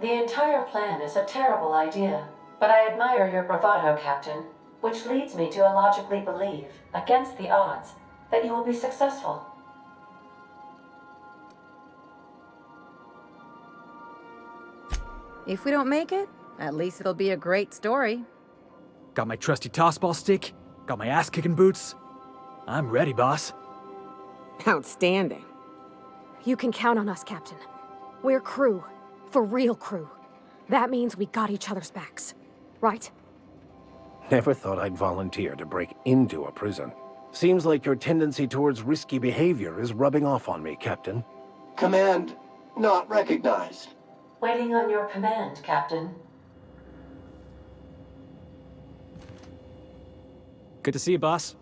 The entire plan is a terrible idea, but I admire your bravado, Captain, which leads me to illogically believe, against the odds, that you will be successful. If we don't make it, at least it'll be a great story. Got my trusty tossball stick, got my ass-kicking boots. I'm ready, boss. Outstanding. You can count on us, Captain. We're crew. For real crew. That means we got each other's backs. Right? Never thought I'd volunteer to break into a prison. Seems like your tendency towards risky behavior is rubbing off on me, Captain. Command not recognized. Waiting on your command, Captain. Good to see you, boss.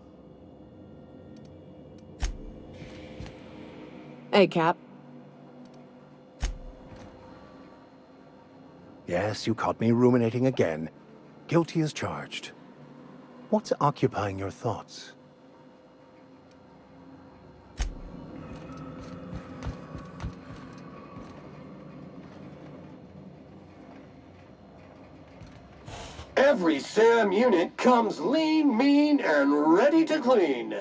Hey, Cap. Yes, you caught me ruminating again. Guilty as charged. What's occupying your thoughts? Every SAM unit comes lean, mean, and ready to clean.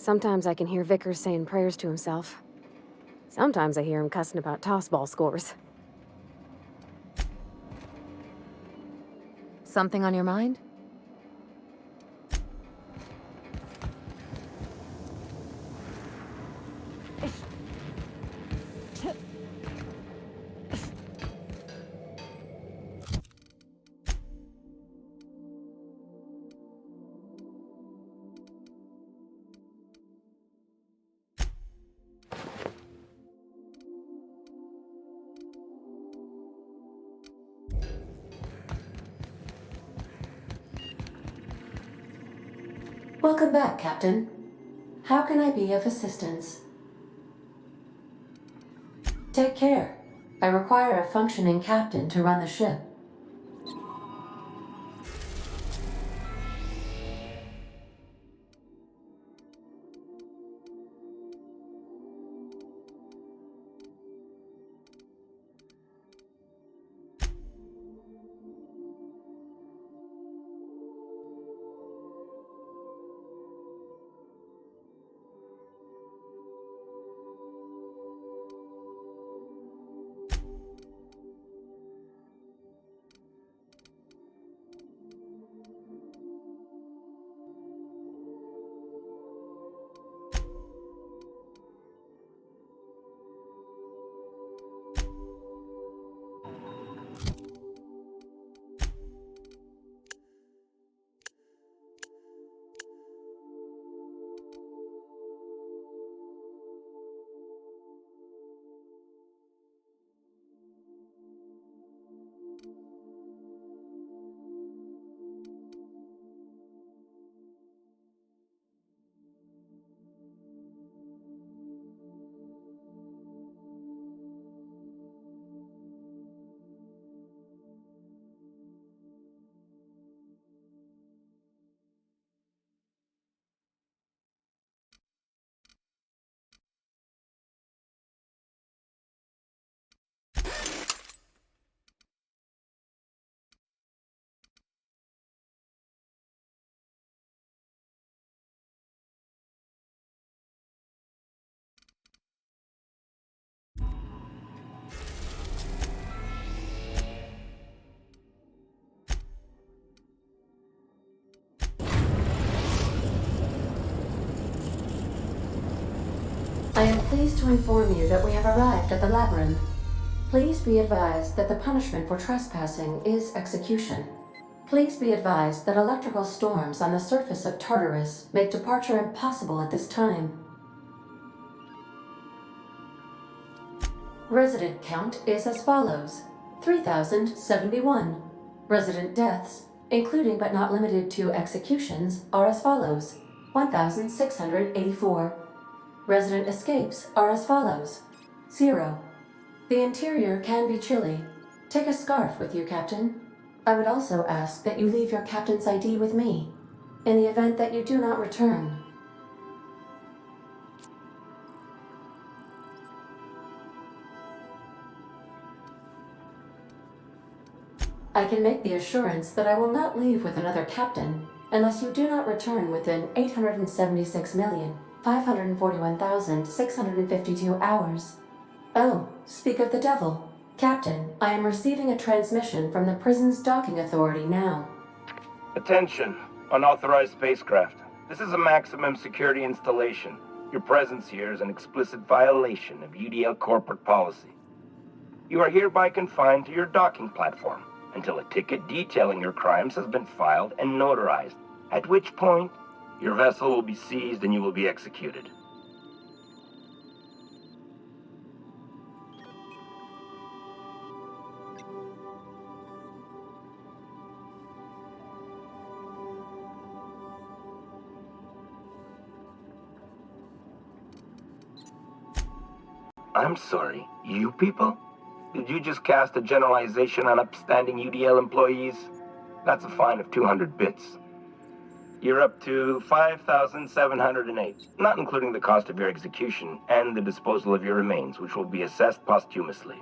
Sometimes I can hear Vickers saying prayers to himself. Sometimes I hear him cussing about tossball scores. Something on your mind? Welcome back, Captain. How can I be of assistance? Take care. I require a functioning captain to run the ship. I am pleased to inform you that we have arrived at the labyrinth. Please be advised that the punishment for trespassing is execution. Please be advised that electrical storms on the surface of Tartarus make departure impossible at this time. Resident count is as follows: 3,071. Resident deaths, including but not limited to executions, are as follows: 1,684. Resident escapes are as follows: 0. The interior can be chilly. Take a scarf with you, Captain. I would also ask that you leave your captain's ID with me, in the event that you do not return. I can make the assurance that I will not leave with another captain unless you do not return within 876,541,652 hours. Oh, speak of the devil. Captain, I am receiving a transmission from the prison's docking authority now. Attention, unauthorized spacecraft. This is a maximum security installation. Your presence here is an explicit violation of UDL corporate policy. You are hereby confined to your docking platform until a ticket detailing your crimes has been filed and notarized, at which point your vessel will be seized and you will be executed. I'm sorry, you people? Did you just cast a generalization on upstanding UDL employees? That's a fine of 200 bits. You're up to 5,708, not including the cost of your execution and the disposal of your remains, which will be assessed posthumously.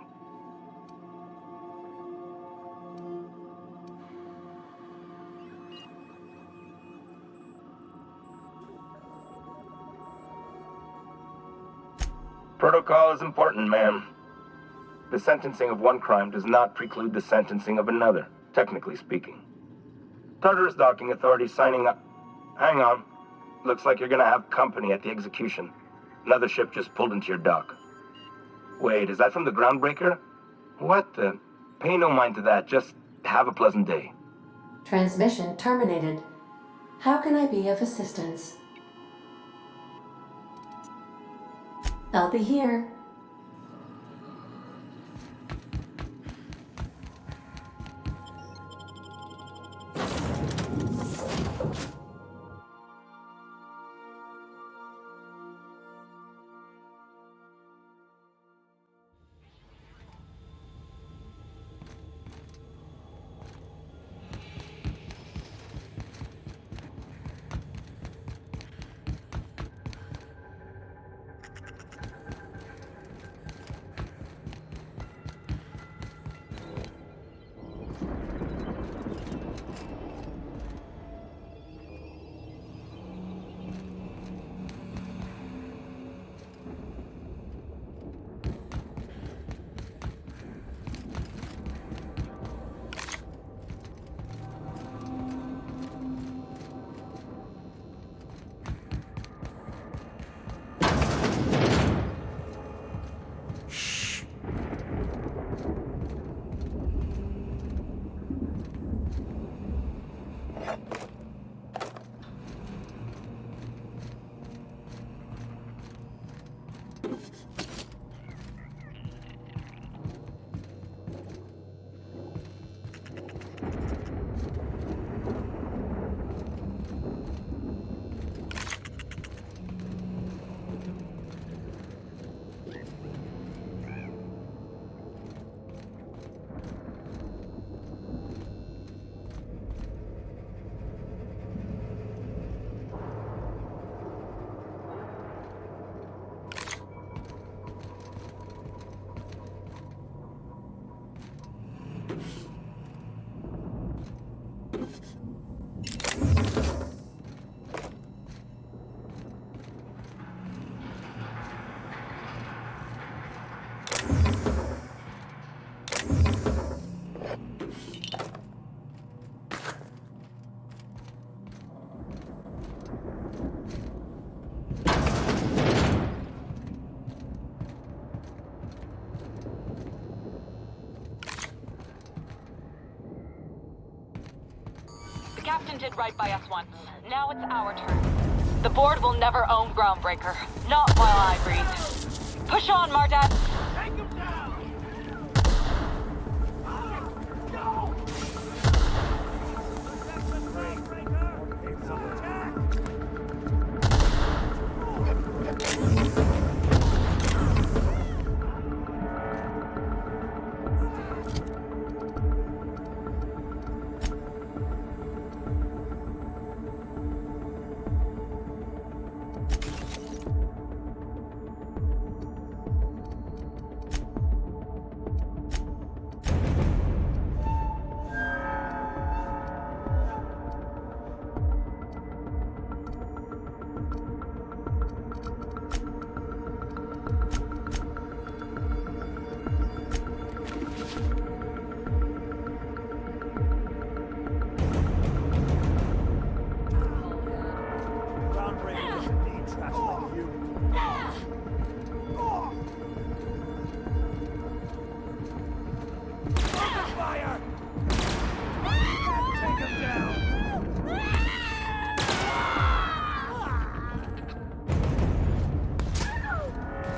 Protocol is important, ma'am. The sentencing of one crime does not preclude the sentencing of another, technically speaking. Tartarus docking authorities signing up. Hang on. Looks like you're gonna have company at the execution. Another ship just pulled into your dock. Wait, is that from the groundbreaker? What the? Pay no mind to that. Just have a pleasant day. Transmission terminated. How can I be of assistance? I'll be here. The captain did right by us once. Now it's our turn. The board will never own Groundbreaker. Not while I breathe. Push on, Mardat! Take him down!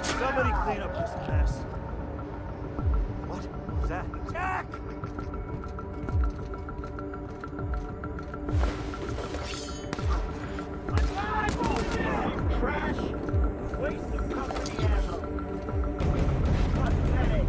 Somebody clean up this mess. What was that? Attack! Trash! Waste of company ammo. Pathetic.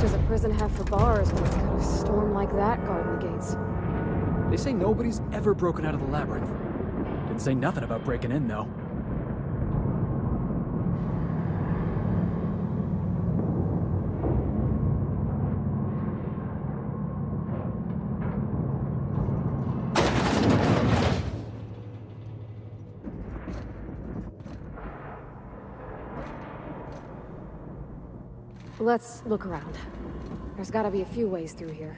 does a prison have for bars when it's got a storm like that guarding the gates? They say nobody's ever broken out of the labyrinth. Didn't say nothing about breaking in, though. Let's look around. There's gotta be a few ways through here.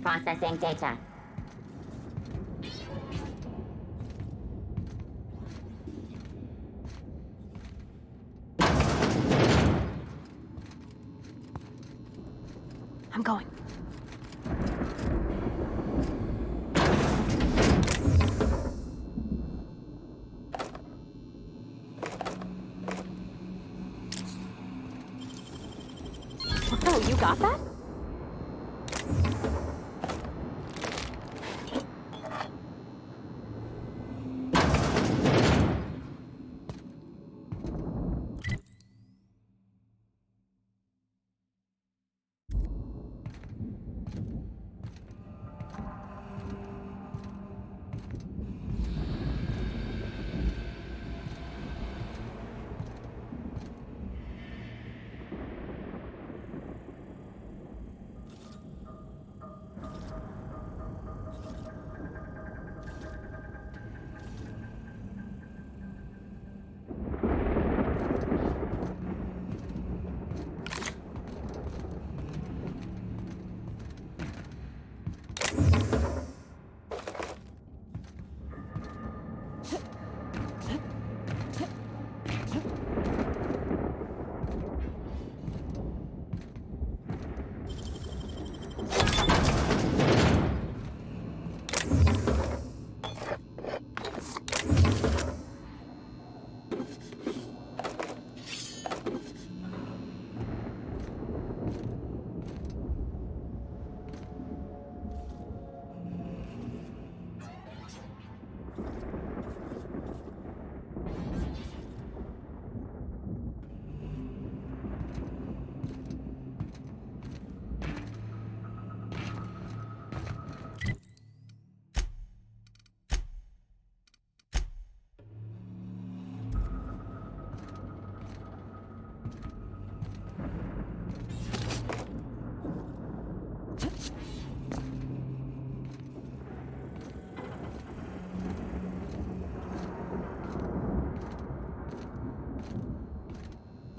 Processing data. I'm going. Whoa, you got that?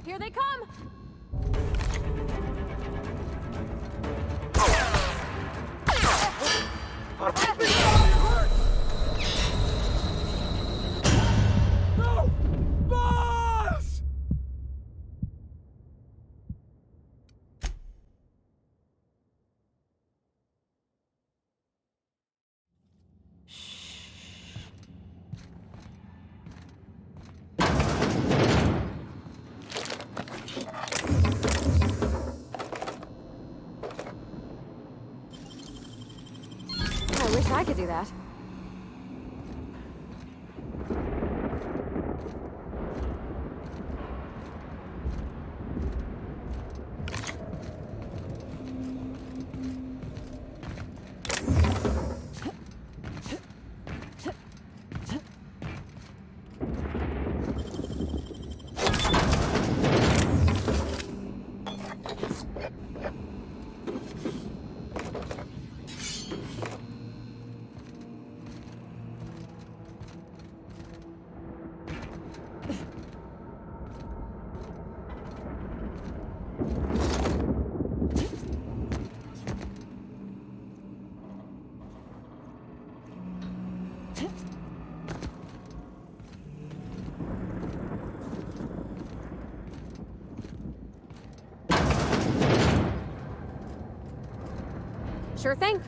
Here they come! No! Boss! I wish I could do that. Sure thing.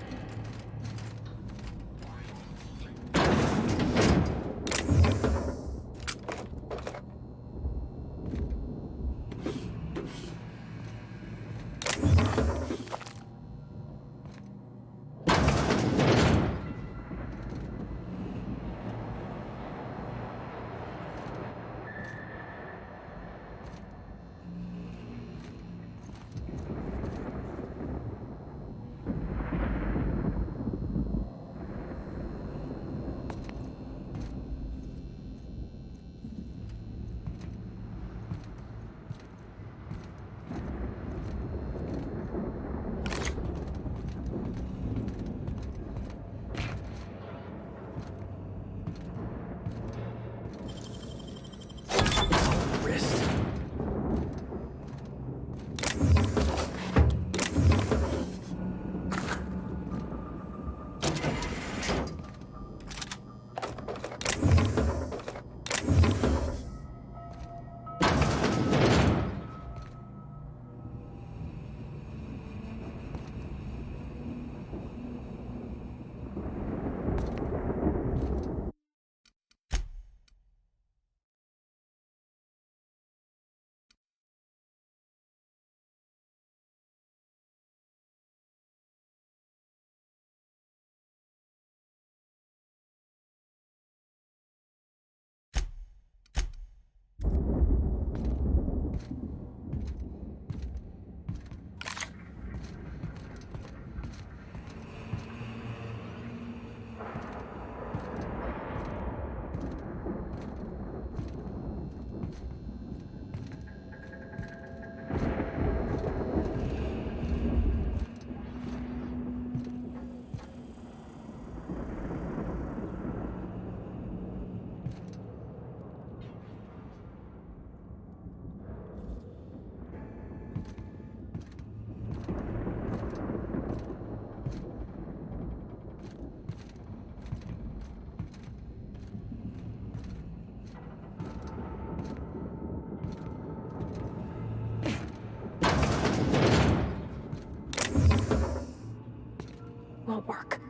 Won't work.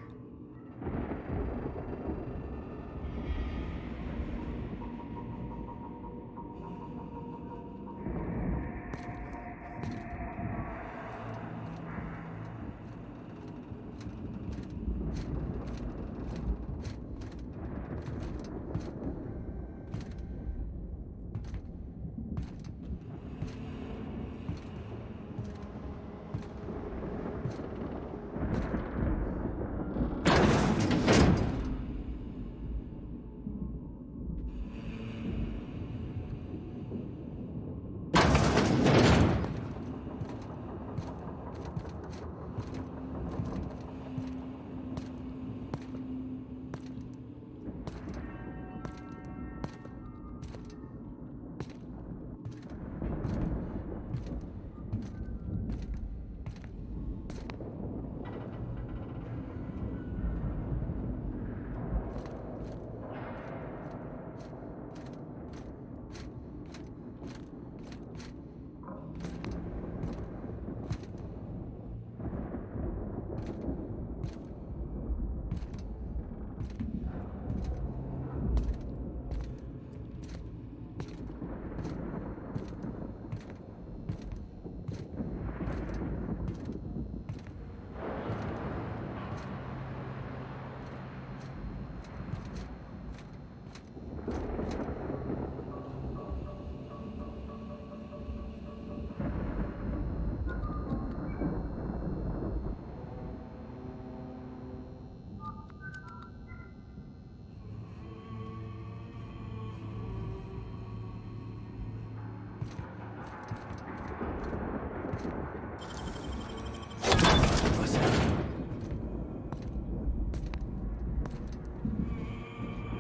What's that?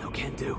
No can do.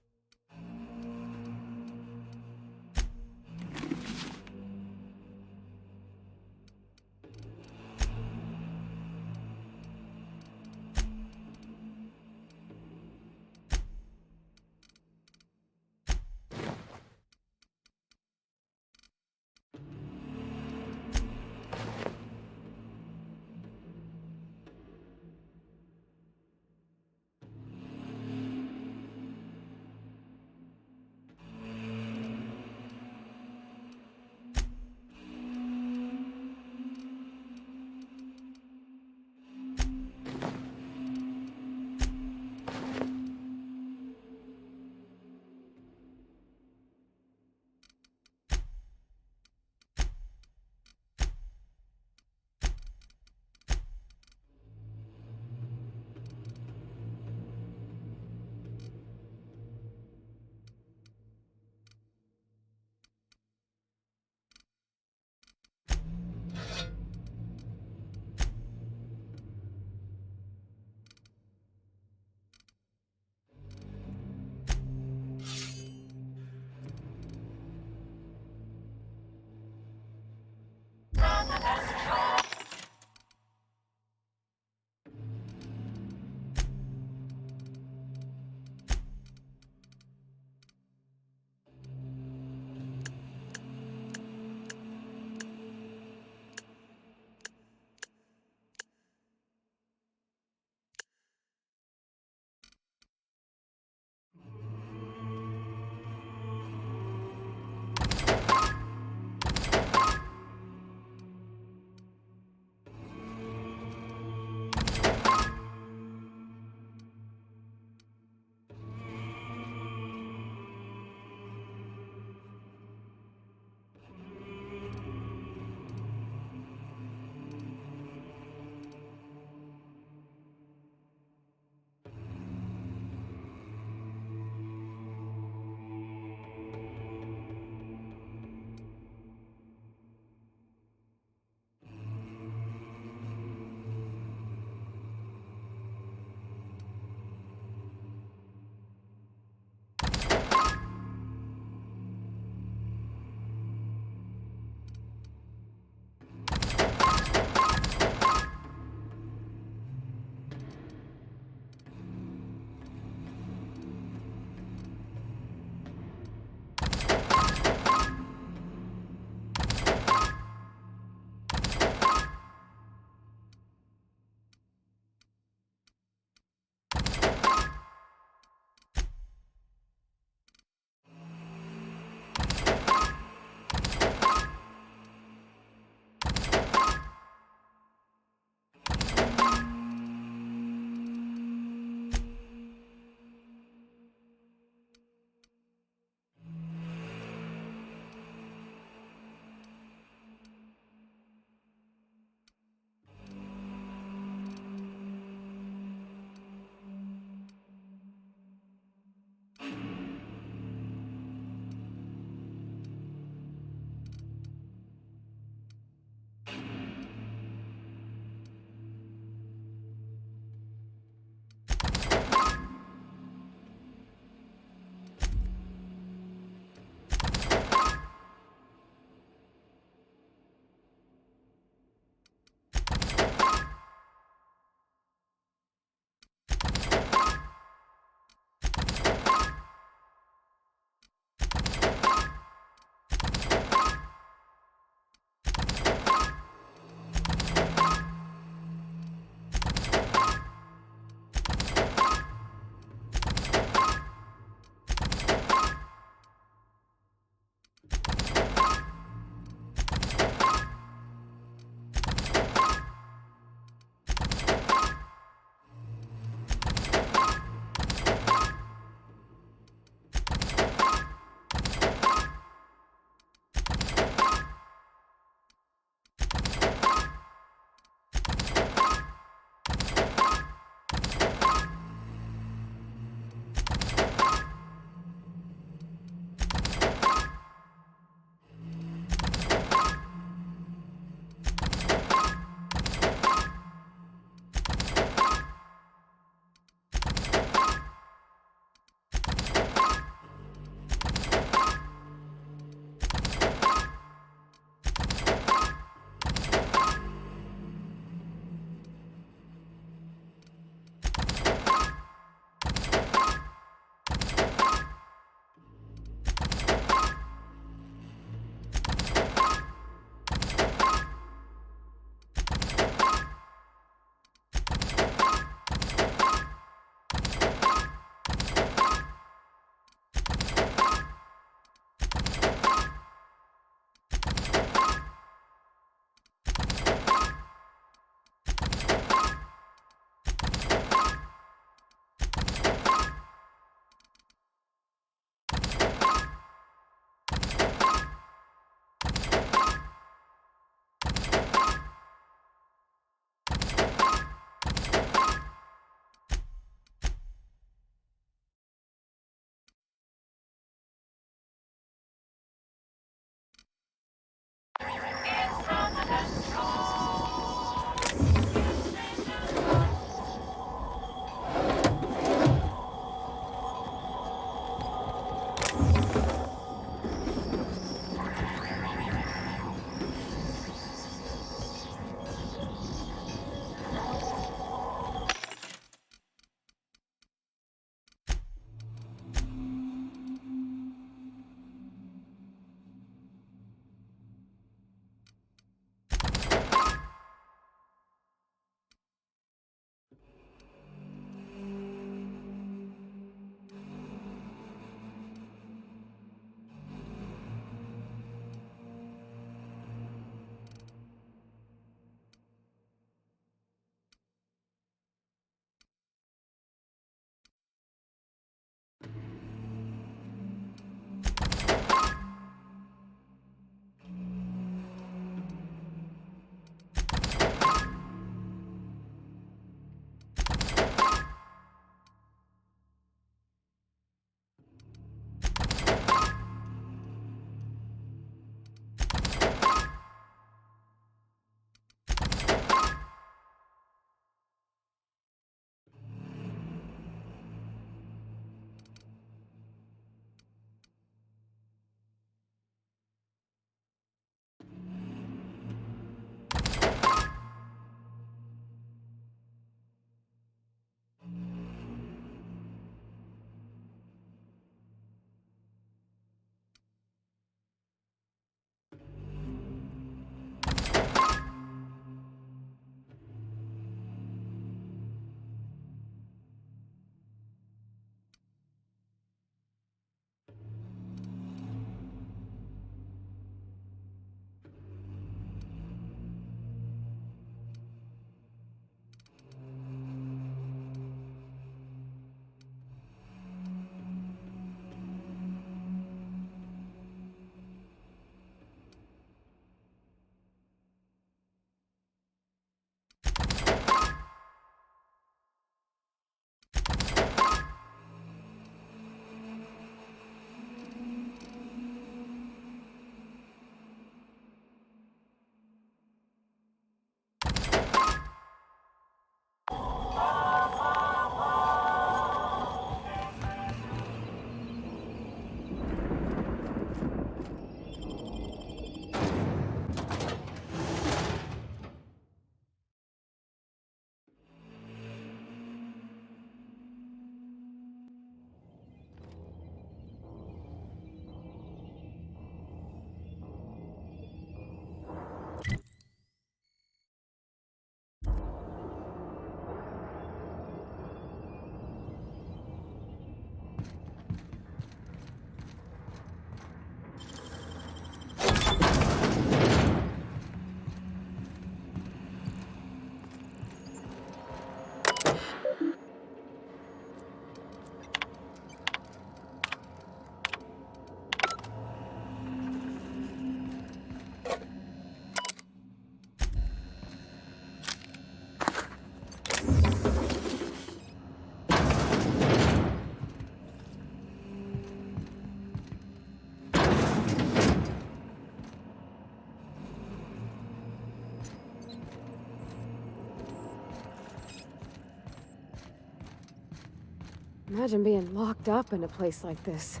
Imagine being locked up in a place like this.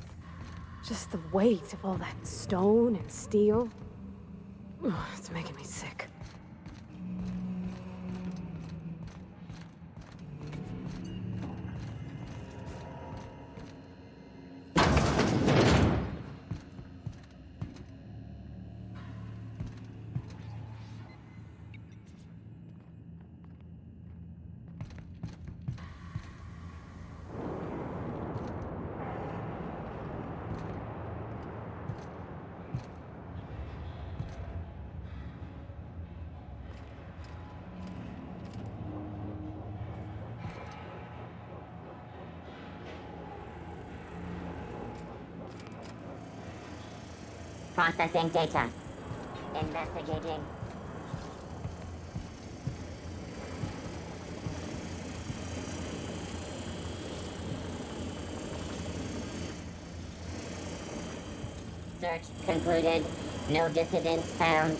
Just the weight of all that stone and steel. Ugh, it's making me sick. Processing data. Investigating. Search concluded. No dissidents found.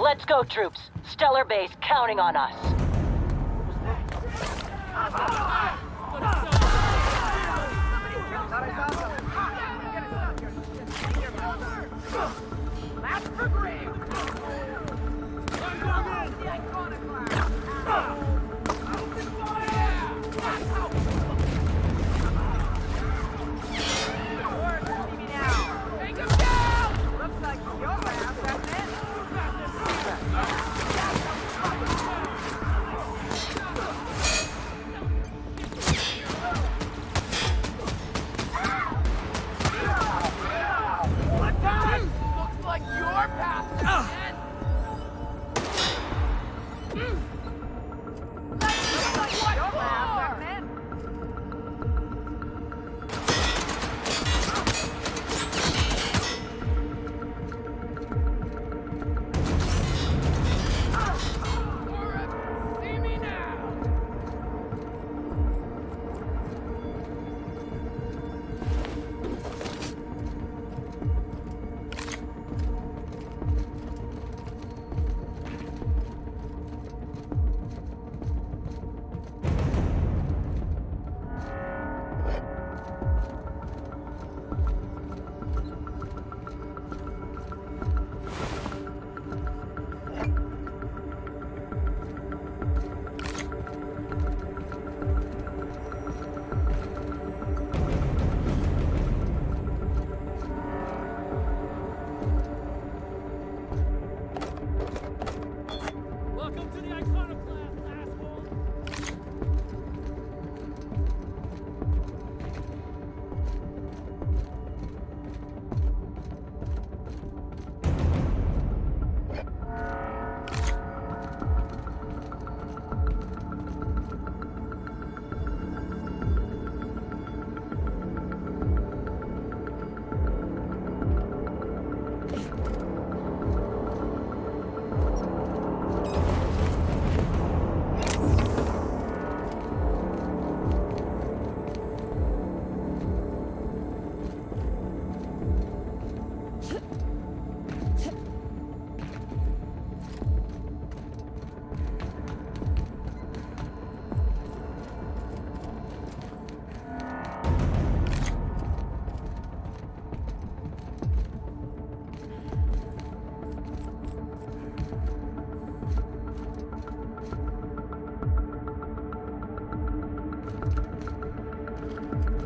Let's go, troops. Stellar Base counting on us. That's for grave! Looks like your path.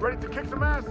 Ready to kick some ass?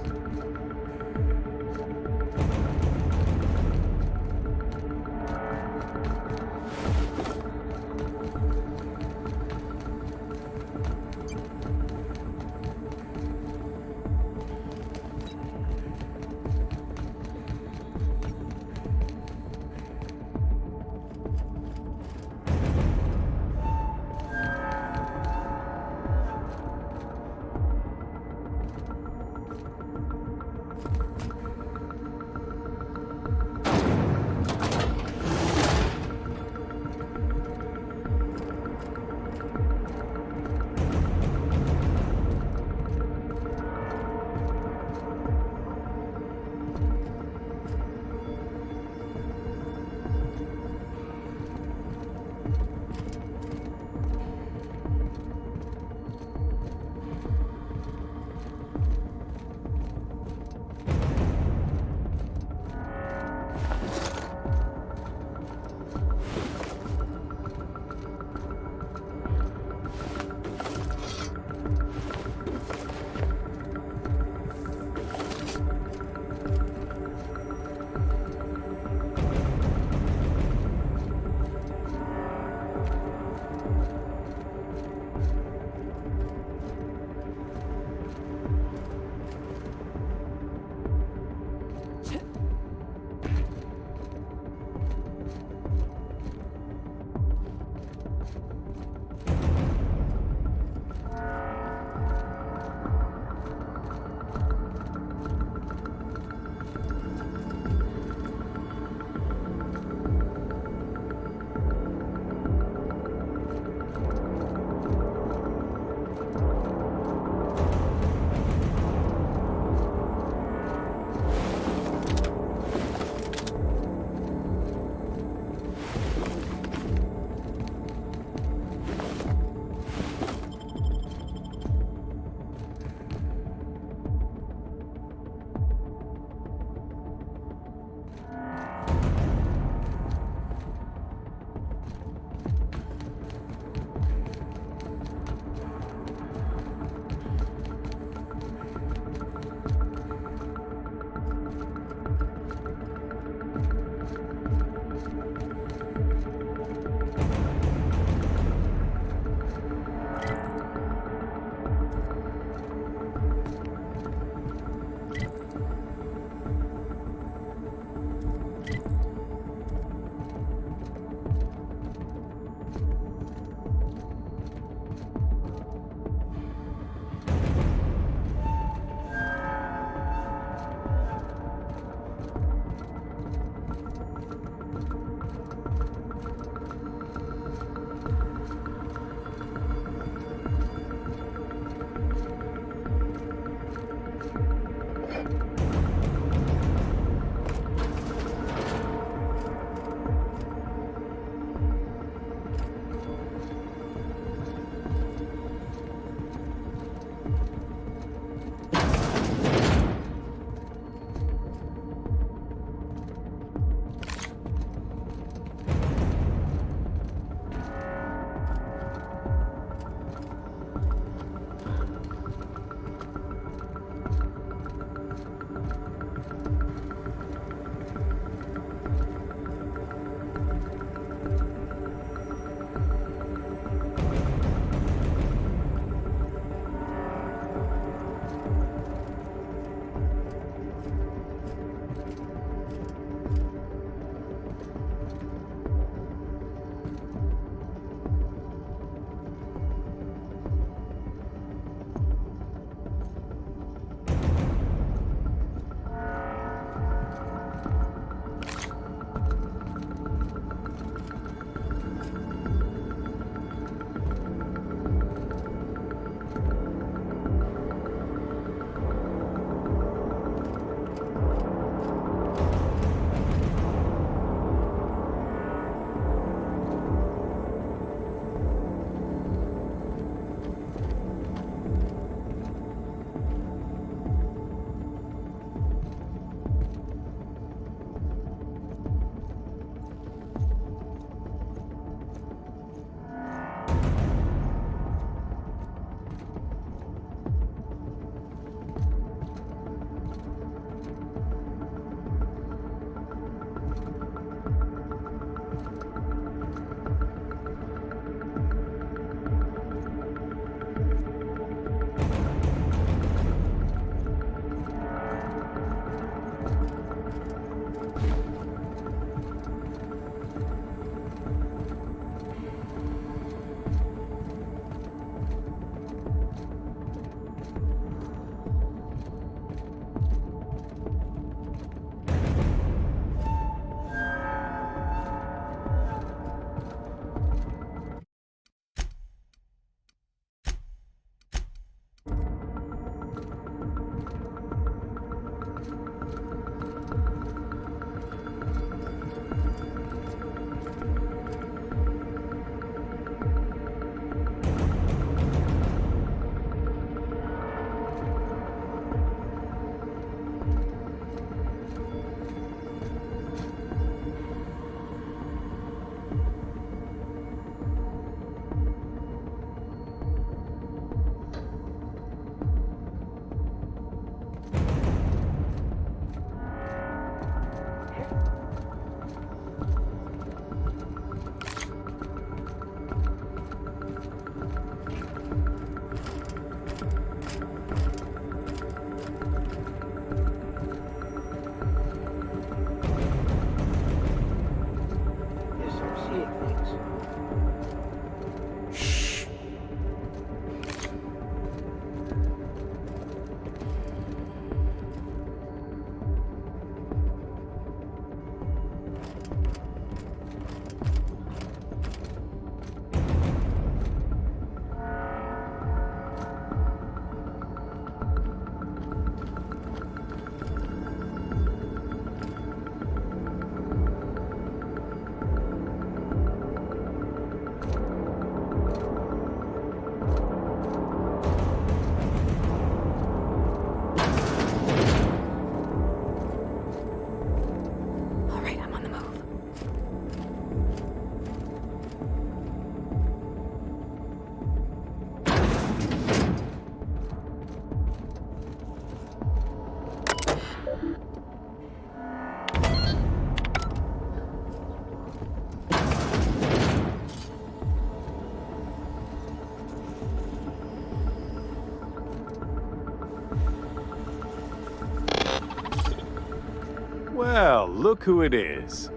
Well, look who it is.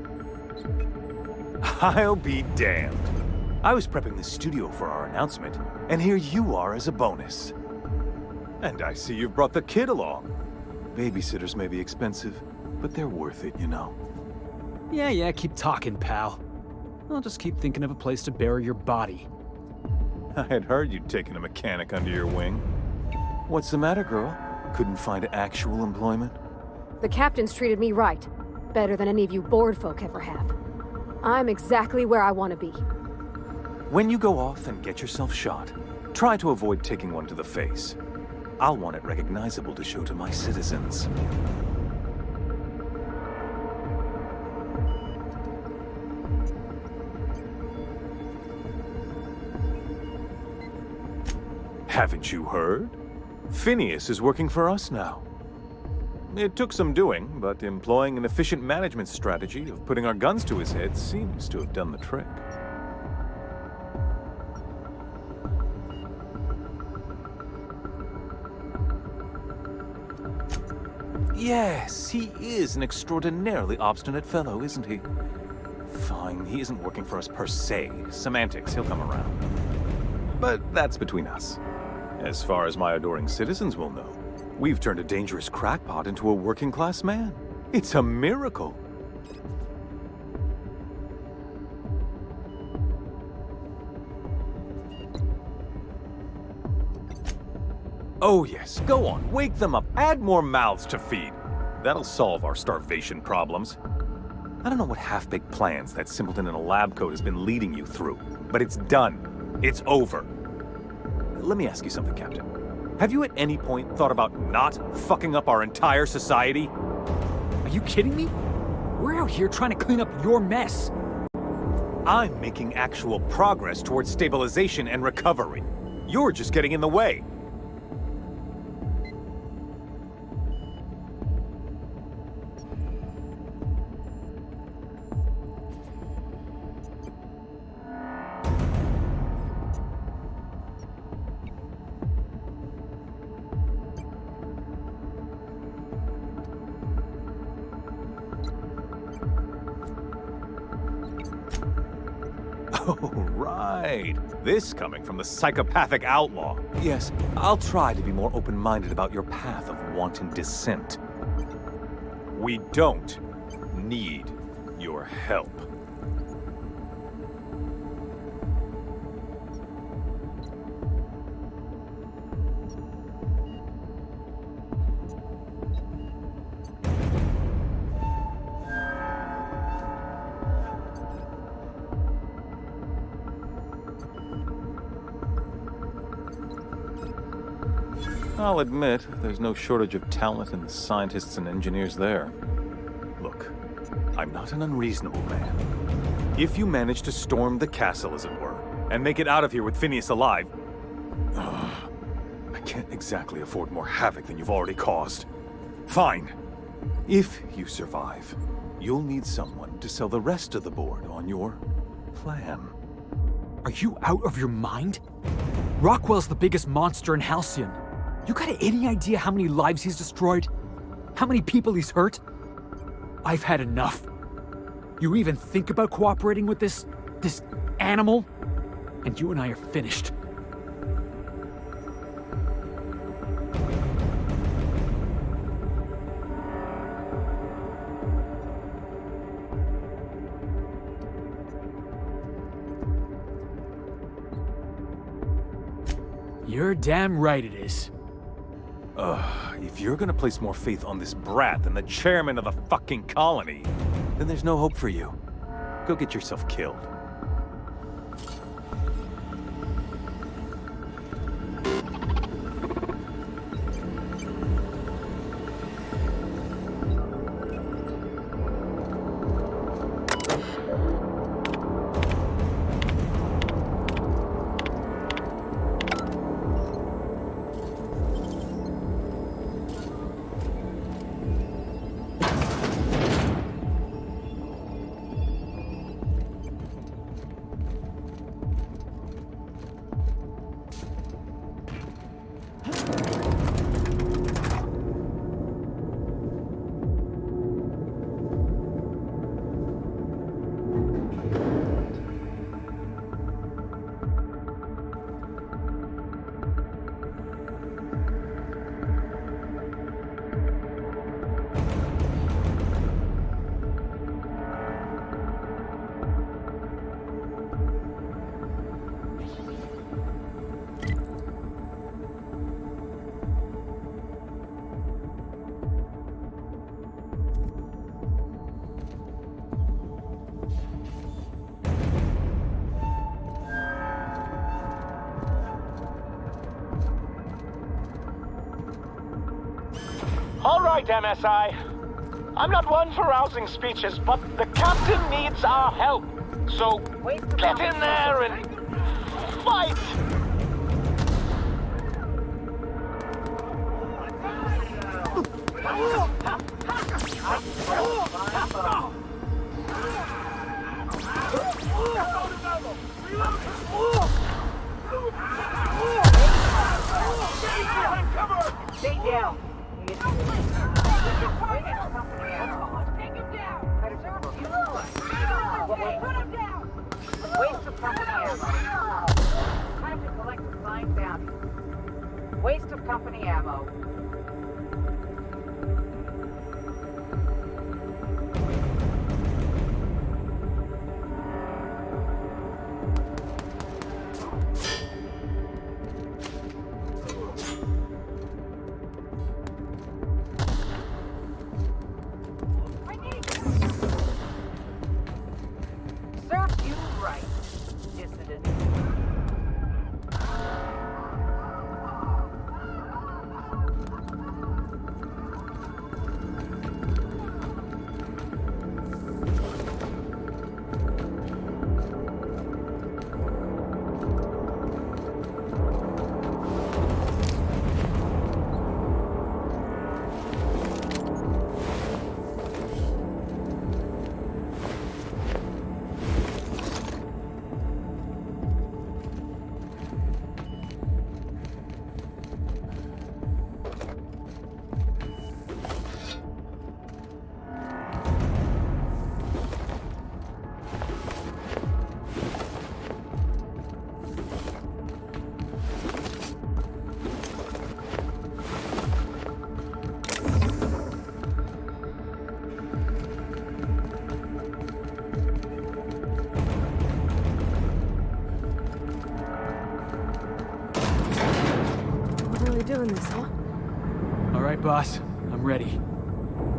I'll be damned. I was prepping the studio for our announcement, and here you are as a bonus. And I see you've brought the kid along. Babysitters may be expensive, but they're worth it, you know. Yeah, keep talking, pal. I'll just keep thinking of a place to bury your body. I had heard you'd taken a mechanic under your wing. What's the matter, girl? Couldn't find actual employment? The captain's treated me right. Better than any of you bored folk ever have. I'm exactly where I want to be. When you go off and get yourself shot, try to avoid taking one to the face. I'll want it recognizable to show to my citizens. Haven't you heard? Phineas is working for us now. It took some doing, but employing an efficient management strategy of putting our guns to his head seems to have done the trick. Yes, he is an extraordinarily obstinate fellow, isn't he? Fine, he isn't working for us per se. Semantics, he'll come around. But that's between us. As far as my adoring citizens will know, we've turned a dangerous crackpot into a working-class man. It's a miracle. Oh yes, go on, wake them up, add more mouths to feed. That'll solve our starvation problems. I don't know what half-baked plans that simpleton in a lab coat has been leading you through, but it's done. It's over. Let me ask you something, Captain. Have you at any point thought about not fucking up our entire society? Are you kidding me? We're out here trying to clean up your mess. I'm making actual progress towards stabilization and recovery. You're just getting in the way. Oh, right. This coming from the psychopathic outlaw. Yes, I'll try to be more open-minded about your path of wanton dissent. We don't need your help. I'll admit, there's no shortage of talent in the scientists and engineers there. Look, I'm not an unreasonable man. If you manage to storm the castle, as it were, and make it out of here with Phineas alive, I can't exactly afford more havoc than you've already caused. Fine. If you survive, you'll need someone to sell the rest of the board on your plan. Are you out of your mind? Rockwell's the biggest monster in Halcyon. You got any idea how many lives he's destroyed? How many people he's hurt? I've had enough. You even think about cooperating with this animal? And you and I are finished. You're damn right it is. If you're gonna place more faith on this brat than the chairman of the fucking colony, then there's no hope for you. Go get yourself killed. All right, MSI. I'm not one for rousing speeches, but the captain needs our help. So get in there and fight! Stay down. Waste of company ammo. Time to collect a signed bounty. Waste of company ammo. Serves you right, dissident. Really doing this, huh? All right, boss. I'm ready.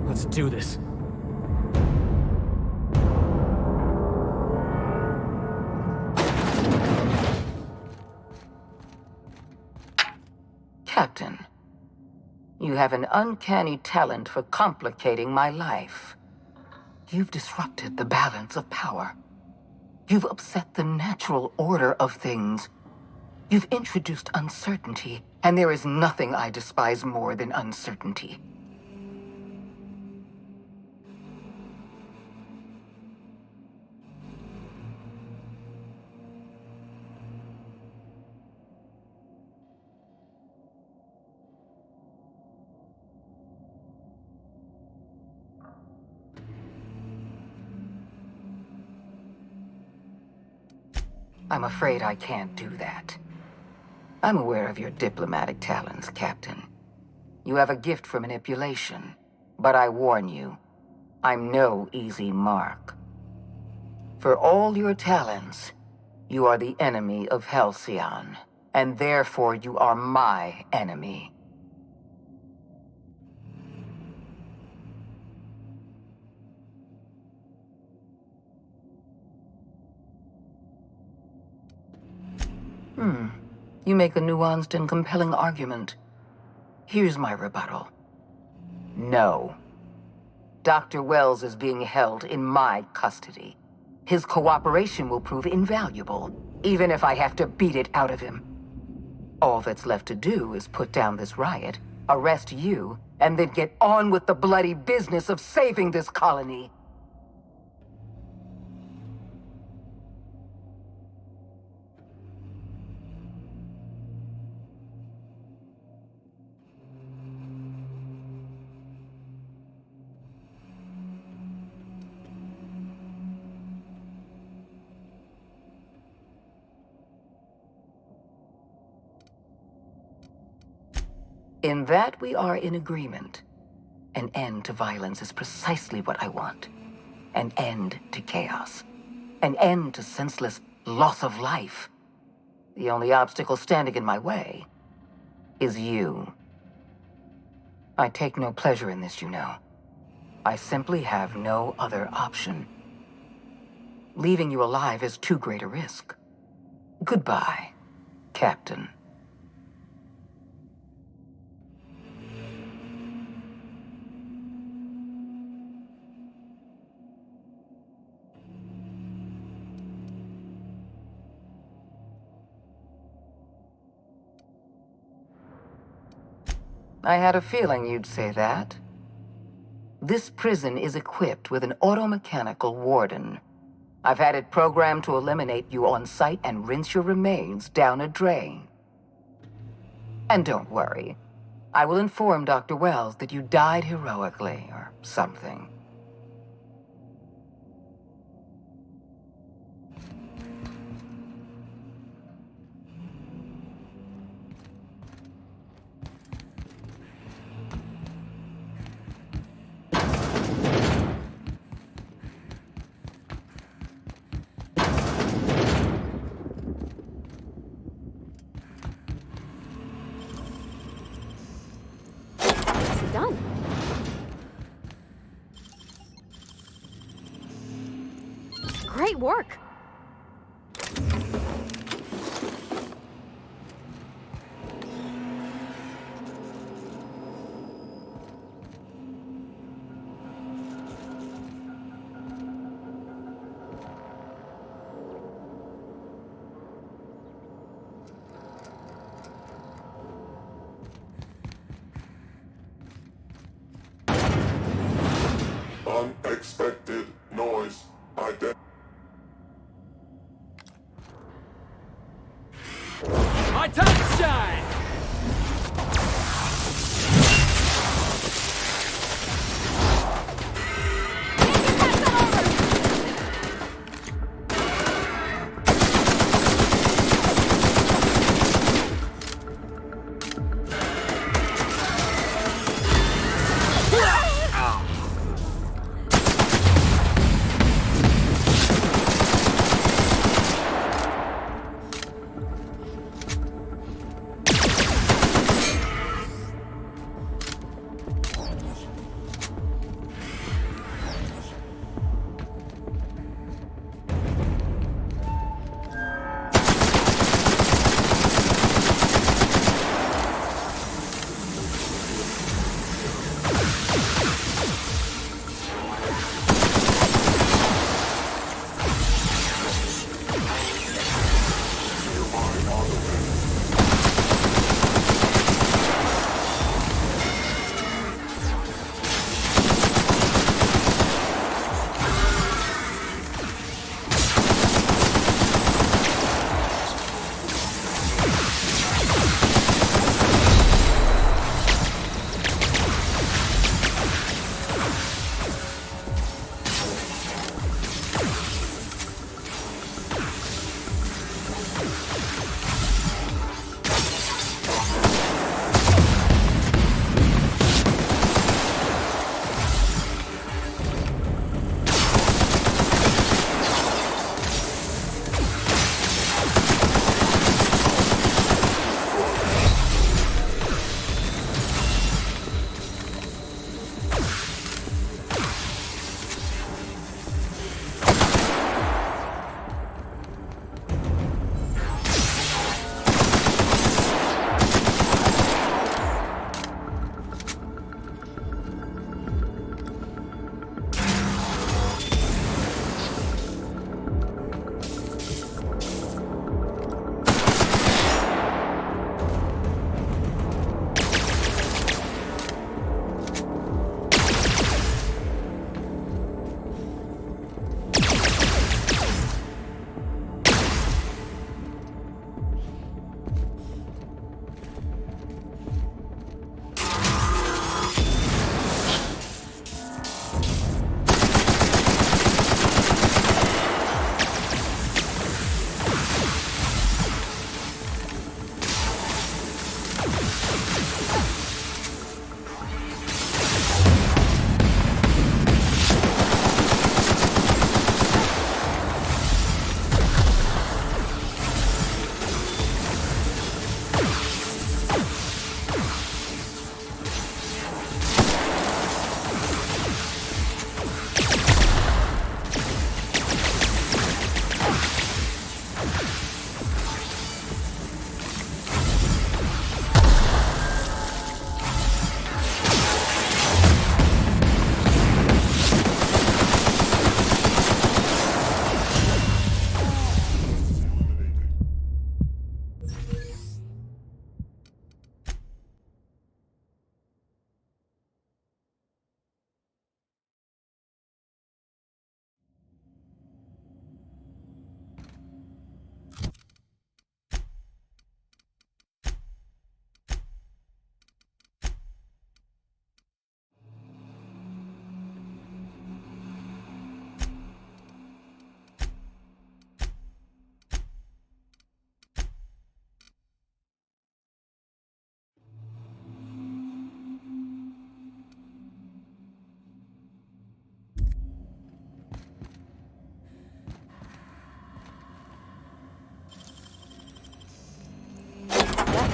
Let's do this. Captain, you have an uncanny talent for complicating my life. You've disrupted the balance of power. You've upset the natural order of things. You've introduced uncertainty, and there is nothing I despise more than uncertainty. I'm afraid I can't do that. I'm aware of your diplomatic talents, Captain. You have a gift for manipulation, but I warn you, I'm no easy mark. For all your talents, you are the enemy of Halcyon, and therefore you are my enemy. You make a nuanced and compelling argument. Here's my rebuttal. No. Dr. Wells is being held in my custody. His cooperation will prove invaluable, even if I have to beat it out of him. All that's left to do is put down this riot, arrest you, and then get on with the bloody business of saving this colony. In that we are in agreement. An end to violence is precisely what I want. An end to chaos. An end to senseless loss of life. The only obstacle standing in my way is you. I take no pleasure in this, you know. I simply have no other option. Leaving you alive is too great a risk. Goodbye, Captain. I had a feeling you'd say that. This prison is equipped with an automechanical warden. I've had it programmed to eliminate you on sight and rinse your remains down a drain. And don't worry. I will inform Dr. Wells that you died heroically, or something. Done. Great work. Unexpected noise. My time to shine!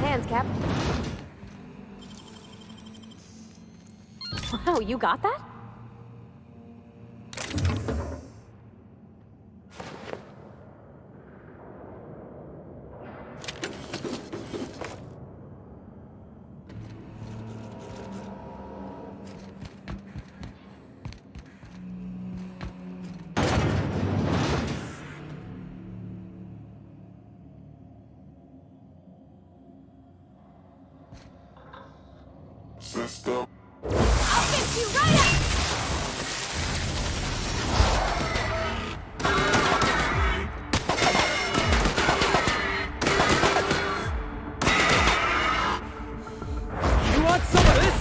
hands, Cap. Wow, you got that? System. I'll fix you right up! You want some of this?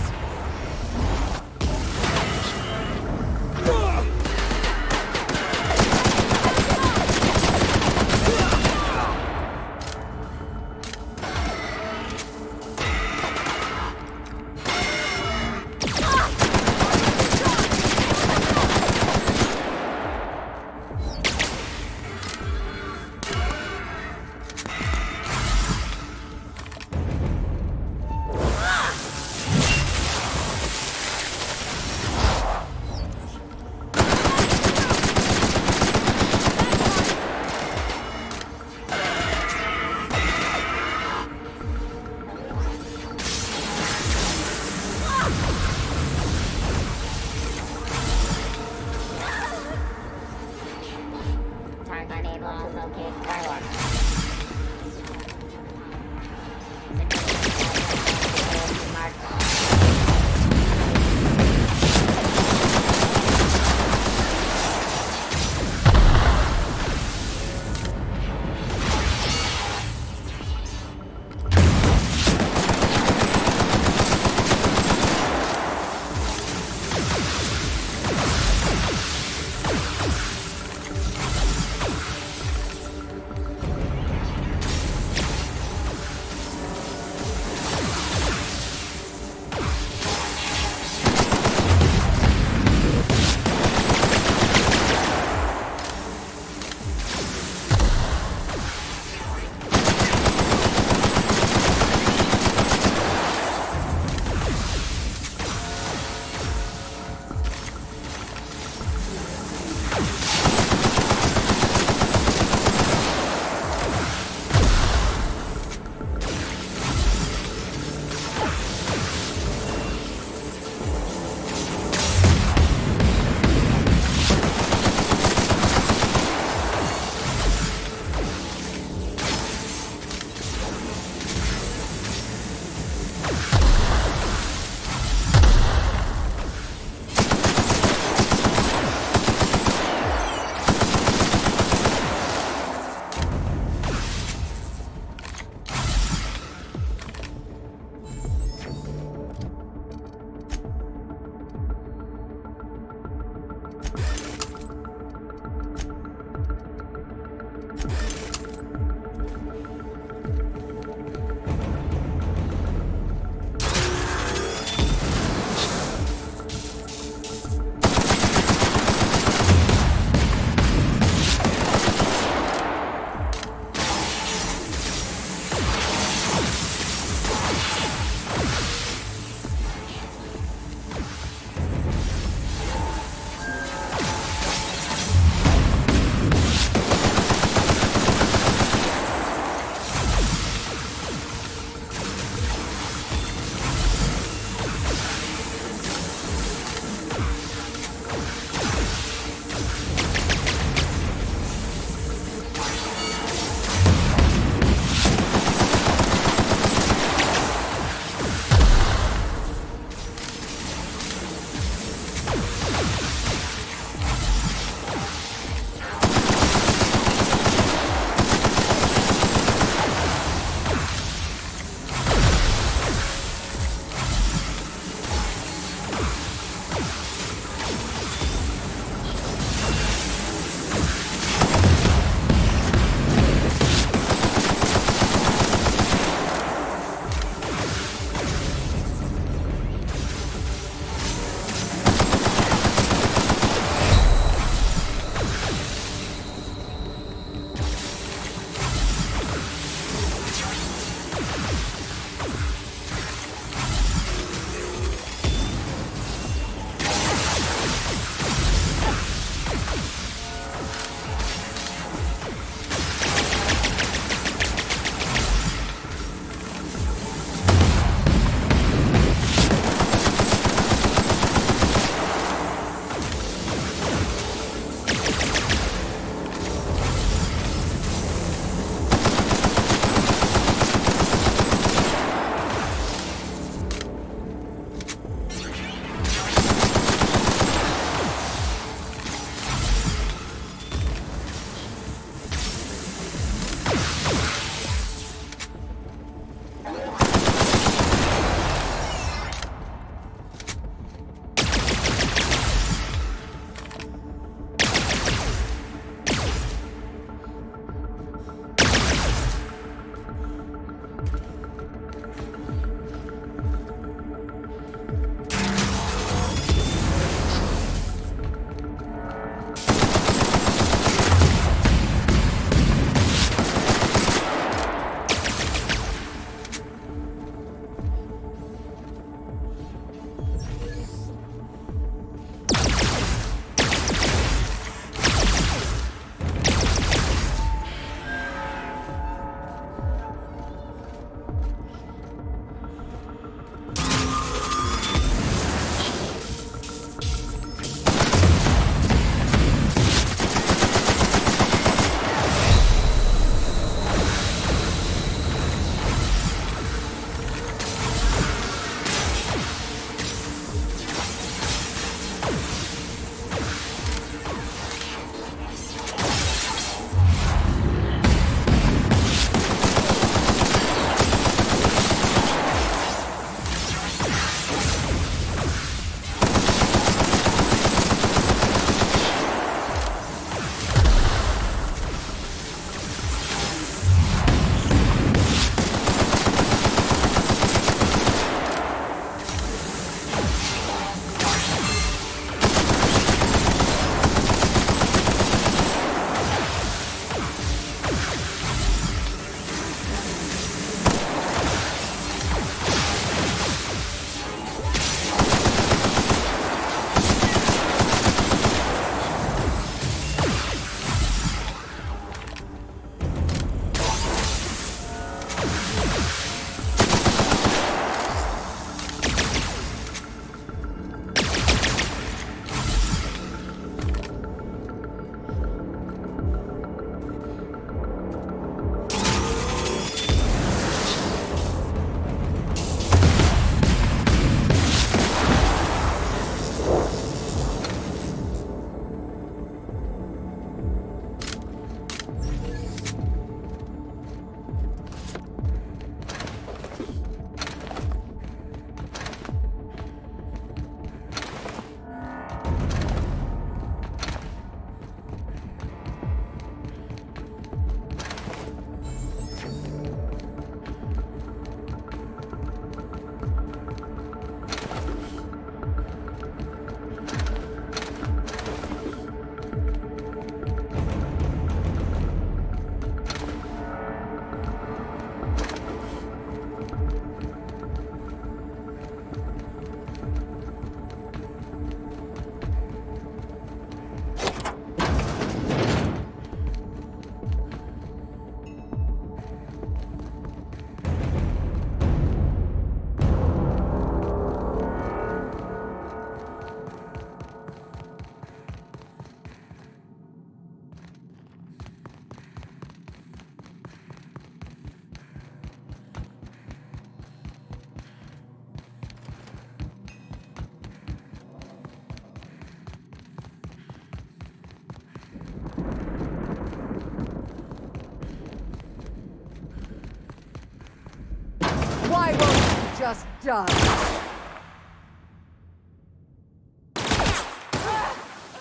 just done.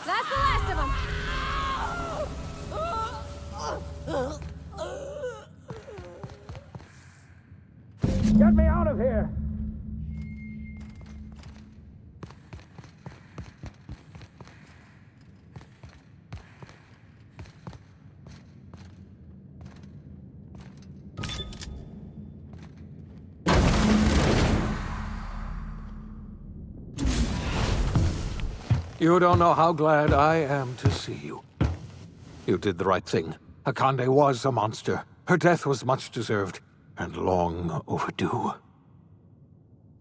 That's the last of them. Get me out of here! You don't know how glad I am to see you. You did the right thing. Akande was a monster. Her death was much deserved, and long overdue.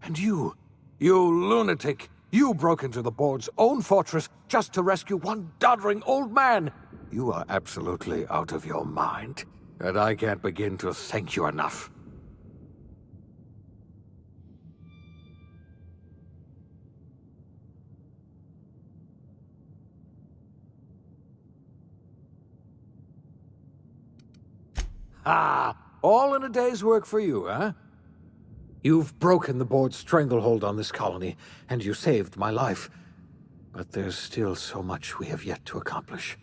And you lunatic, you broke into the board's own fortress just to rescue one doddering old man. You are absolutely out of your mind, and I can't begin to thank you enough. Ah, all in a day's work for you, huh? You've broken the board's stranglehold on this colony, and you saved my life. But there's still so much we have yet to accomplish.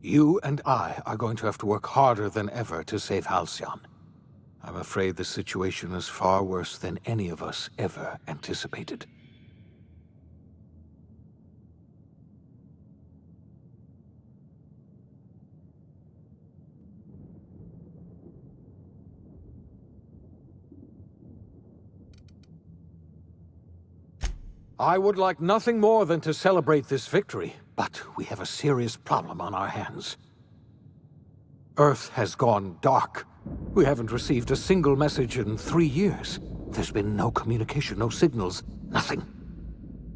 You and I are going to have to work harder than ever to save Halcyon. I'm afraid the situation is far worse than any of us ever anticipated. I would like nothing more than to celebrate this victory, but we have a serious problem on our hands. Earth has gone dark. We haven't received a single message in 3 years. There's been no communication, no signals, nothing.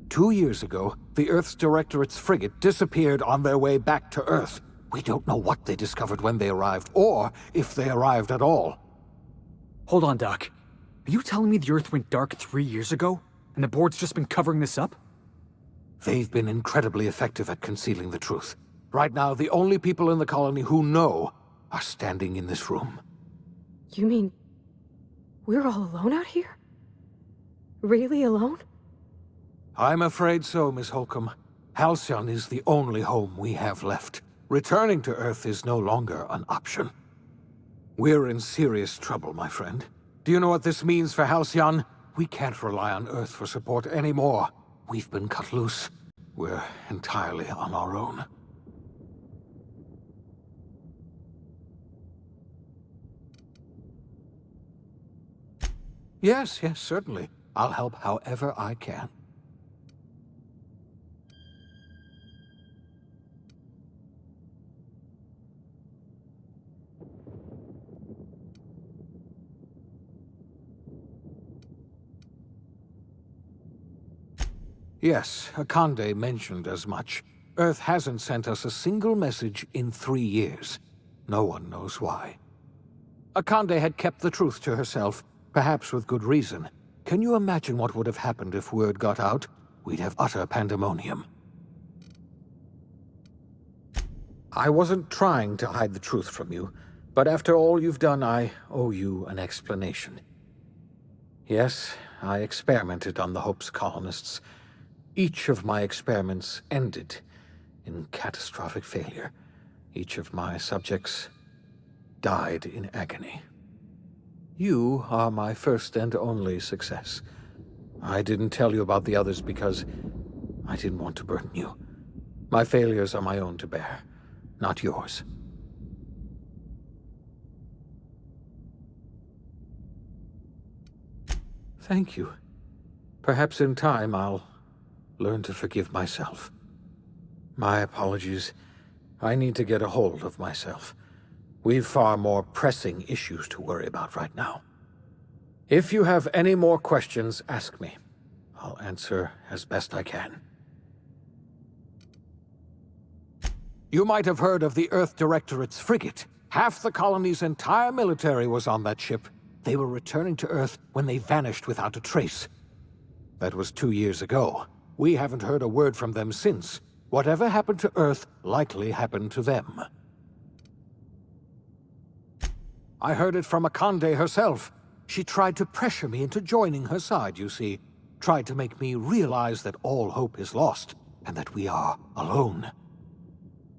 2 years ago, the Earth's Directorate's frigate disappeared on their way back to Earth. We don't know what they discovered when they arrived, or if they arrived at all. Hold on, Doc. Are you telling me the Earth went dark 3 years ago? And the board's just been covering this up? They've been incredibly effective at concealing the truth. Right now, the only people in the colony who know are standing in this room. You mean we're all alone out here? Really alone? I'm afraid so, Miss Holcomb. Halcyon is the only home we have left. Returning to Earth is no longer an option. We're in serious trouble, my friend. Do you know what this means for Halcyon? We can't rely on Earth for support anymore. We've been cut loose. We're entirely on our own. Yes, certainly. I'll help however I can. Yes, Akande mentioned as much. Earth hasn't sent us a single message in 3 years. No one knows why. Akande had kept the truth to herself, perhaps with good reason. Can you imagine what would have happened if word got out? We'd have utter pandemonium. I wasn't trying to hide the truth from you, but after all you've done, I owe you an explanation. Yes, I experimented on the Hope's colonists. Each of my experiments ended in catastrophic failure. Each of my subjects died in agony. You are my first and only success. I didn't tell you about the others because I didn't want to burden you. My failures are my own to bear, not yours. Thank you. Perhaps in time I'll learn to forgive myself. My apologies. I need to get a hold of myself. We've far more pressing issues to worry about right now. If you have any more questions, ask me. I'll answer as best I can. You might have heard of the Earth Directorate's frigate. Half the colony's entire military was on that ship. They were returning to Earth when they vanished without a trace. That was 2 years ago. We haven't heard a word from them since. Whatever happened to Earth likely happened to them. I heard it from Akande herself. She tried to pressure me into joining her side, you see. Tried to make me realize that all hope is lost, and that we are alone.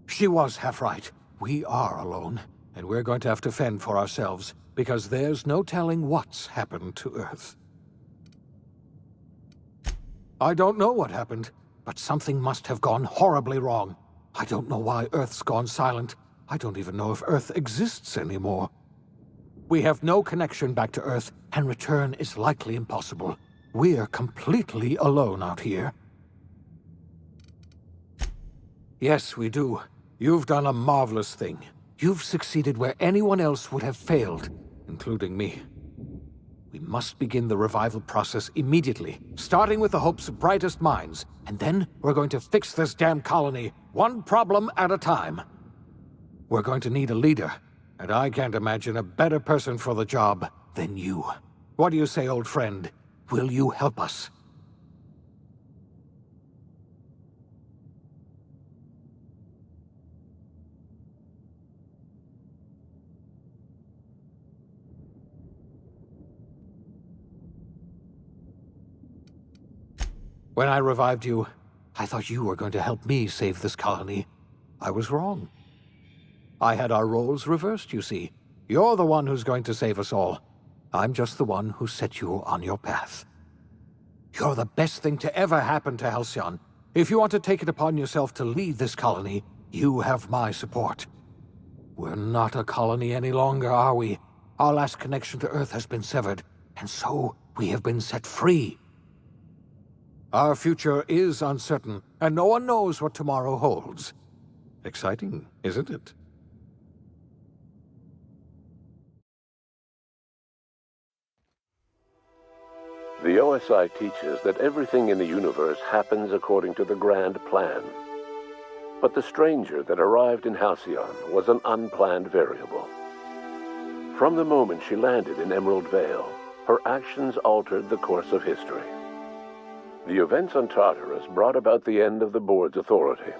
She was half right. We are alone, and we're going to have to fend for ourselves, because there's no telling what's happened to Earth. I don't know what happened, but something must have gone horribly wrong. I don't know why Earth's gone silent. I don't even know if Earth exists anymore. We have no connection back to Earth, and return is likely impossible. We're completely alone out here. Yes, we do. You've done a marvelous thing. You've succeeded where anyone else would have failed, including me. We must begin the revival process immediately, starting with the Hope's brightest minds, and then we're going to fix this damn colony, one problem at a time. We're going to need a leader, and I can't imagine a better person for the job than you. What do you say, old friend? Will you help us? When I revived you, I thought you were going to help me save this colony. I was wrong. I had our roles reversed, you see. You're the one who's going to save us all. I'm just the one who set you on your path. You're the best thing to ever happen to Halcyon. If you want to take it upon yourself to lead this colony, you have my support. We're not a colony any longer, are we? Our last connection to Earth has been severed, and so we have been set free. Our future is uncertain, and no one knows what tomorrow holds. Exciting, isn't it? The OSI teaches that everything in the universe happens according to the grand plan. But the stranger that arrived in Halcyon was an unplanned variable. From the moment she landed in Emerald Vale, her actions altered the course of history. The events on Tartarus brought about the end of the board's authority.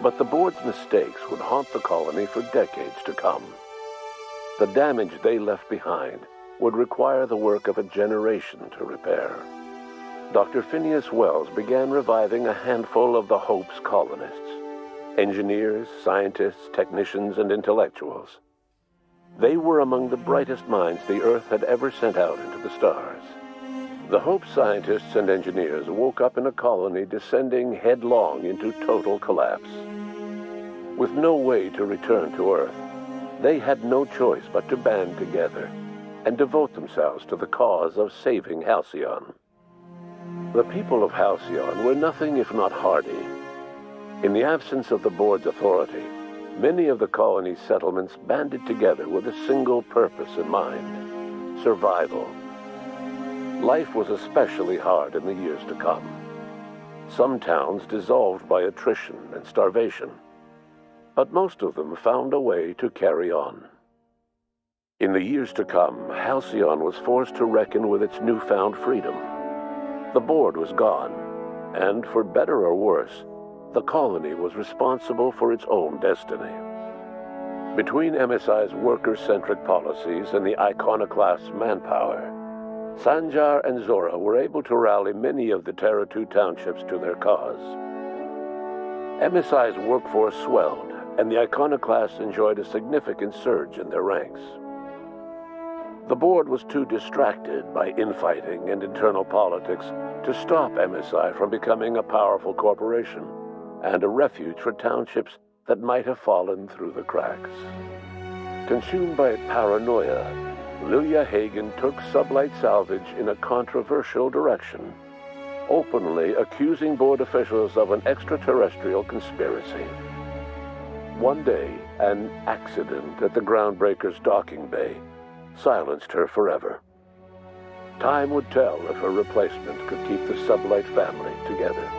But the board's mistakes would haunt the colony for decades to come. The damage they left behind would require the work of a generation to repair. Dr. Phineas Wells began reviving a handful of the Hope's colonists. Engineers, scientists, technicians, and intellectuals. They were among the brightest minds the Earth had ever sent out into the stars. The Hope scientists and engineers woke up in a colony descending headlong into total collapse. With no way to return to Earth, they had no choice but to band together and devote themselves to the cause of saving Halcyon. The people of Halcyon were nothing if not hardy. In the absence of the board's authority, many of the colony's settlements banded together with a single purpose in mind: survival. Life was especially hard in the years to come. Some towns dissolved by attrition and starvation, but most of them found a way to carry on. In the years to come, Halcyon was forced to reckon with its newfound freedom. The board was gone, and for better or worse, the colony was responsible for its own destiny. Between MSI's worker-centric policies and the iconoclast's manpower, Sanjar and Zora were able to rally many of the Terra 2 townships to their cause. MSI's workforce swelled, and the iconoclasts enjoyed a significant surge in their ranks. The board was too distracted by infighting and internal politics to stop MSI from becoming a powerful corporation and a refuge for townships that might have fallen through the cracks. Consumed by paranoia, Lilia Hagen took Sublight Salvage in a controversial direction, openly accusing board officials of an extraterrestrial conspiracy. One day, an accident at the Groundbreaker's docking bay silenced her forever. Time would tell if her replacement could keep the Sublight family together.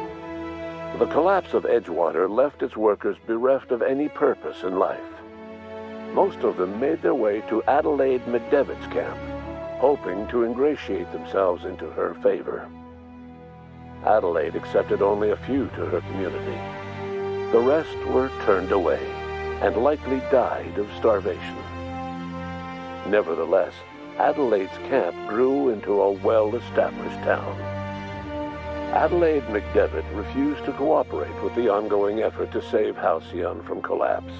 The collapse of Edgewater left its workers bereft of any purpose in life. Most of them made their way to Adelaide Medevitt's camp, hoping to ingratiate themselves into her favor. Adelaide accepted only a few to her community. The rest were turned away and likely died of starvation. Nevertheless, Adelaide's camp grew into a well-established town. Adelaide McDevitt refused to cooperate with the ongoing effort to save Halcyon from collapse.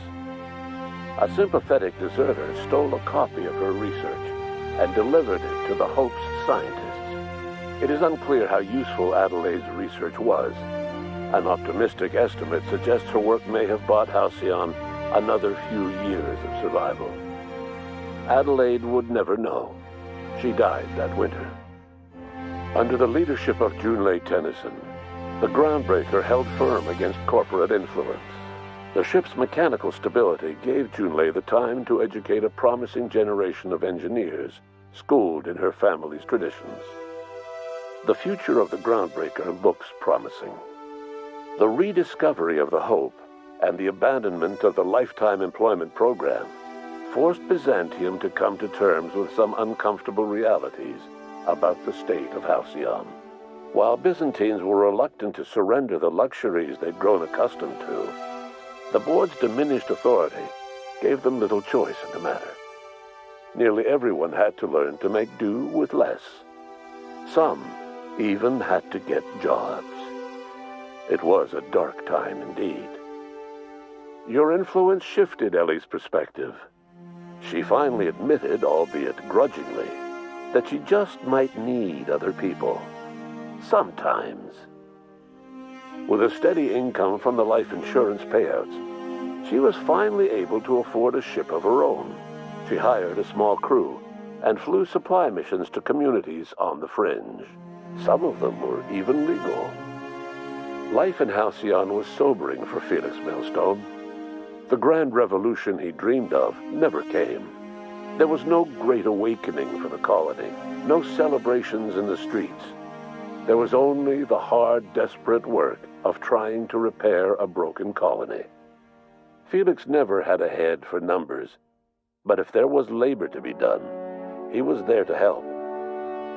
A sympathetic deserter stole a copy of her research and delivered it to the Hope's scientists. It is unclear how useful Adelaide's research was. An optimistic estimate suggests her work may have bought Halcyon another few years of survival. Adelaide would never know. She died that winter. Under the leadership of Junlei Tennyson, the Groundbreaker held firm against corporate influence. The ship's mechanical stability gave Junlei the time to educate a promising generation of engineers, schooled in her family's traditions. The future of the Groundbreaker looks promising. The rediscovery of the Hope and the abandonment of the lifetime employment program forced Byzantium to come to terms with some uncomfortable realities about the state of Halcyon. While Byzantines were reluctant to surrender the luxuries they'd grown accustomed to, the board's diminished authority gave them little choice in the matter. Nearly everyone had to learn to make do with less. Some even had to get jobs. It was a dark time indeed. Your influence shifted Ellie's perspective. She finally admitted, albeit grudgingly, that she just might need other people. Sometimes. With a steady income from the life insurance payouts, she was finally able to afford a ship of her own. She hired a small crew and flew supply missions to communities on the fringe. Some of them were even legal. Life in Halcyon was sobering for Felix Millstone. The grand revolution he dreamed of never came. There was no great awakening for the colony, no celebrations in the streets. There was only the hard, desperate work of trying to repair a broken colony. Felix never had a head for numbers, but if there was labor to be done, he was there to help.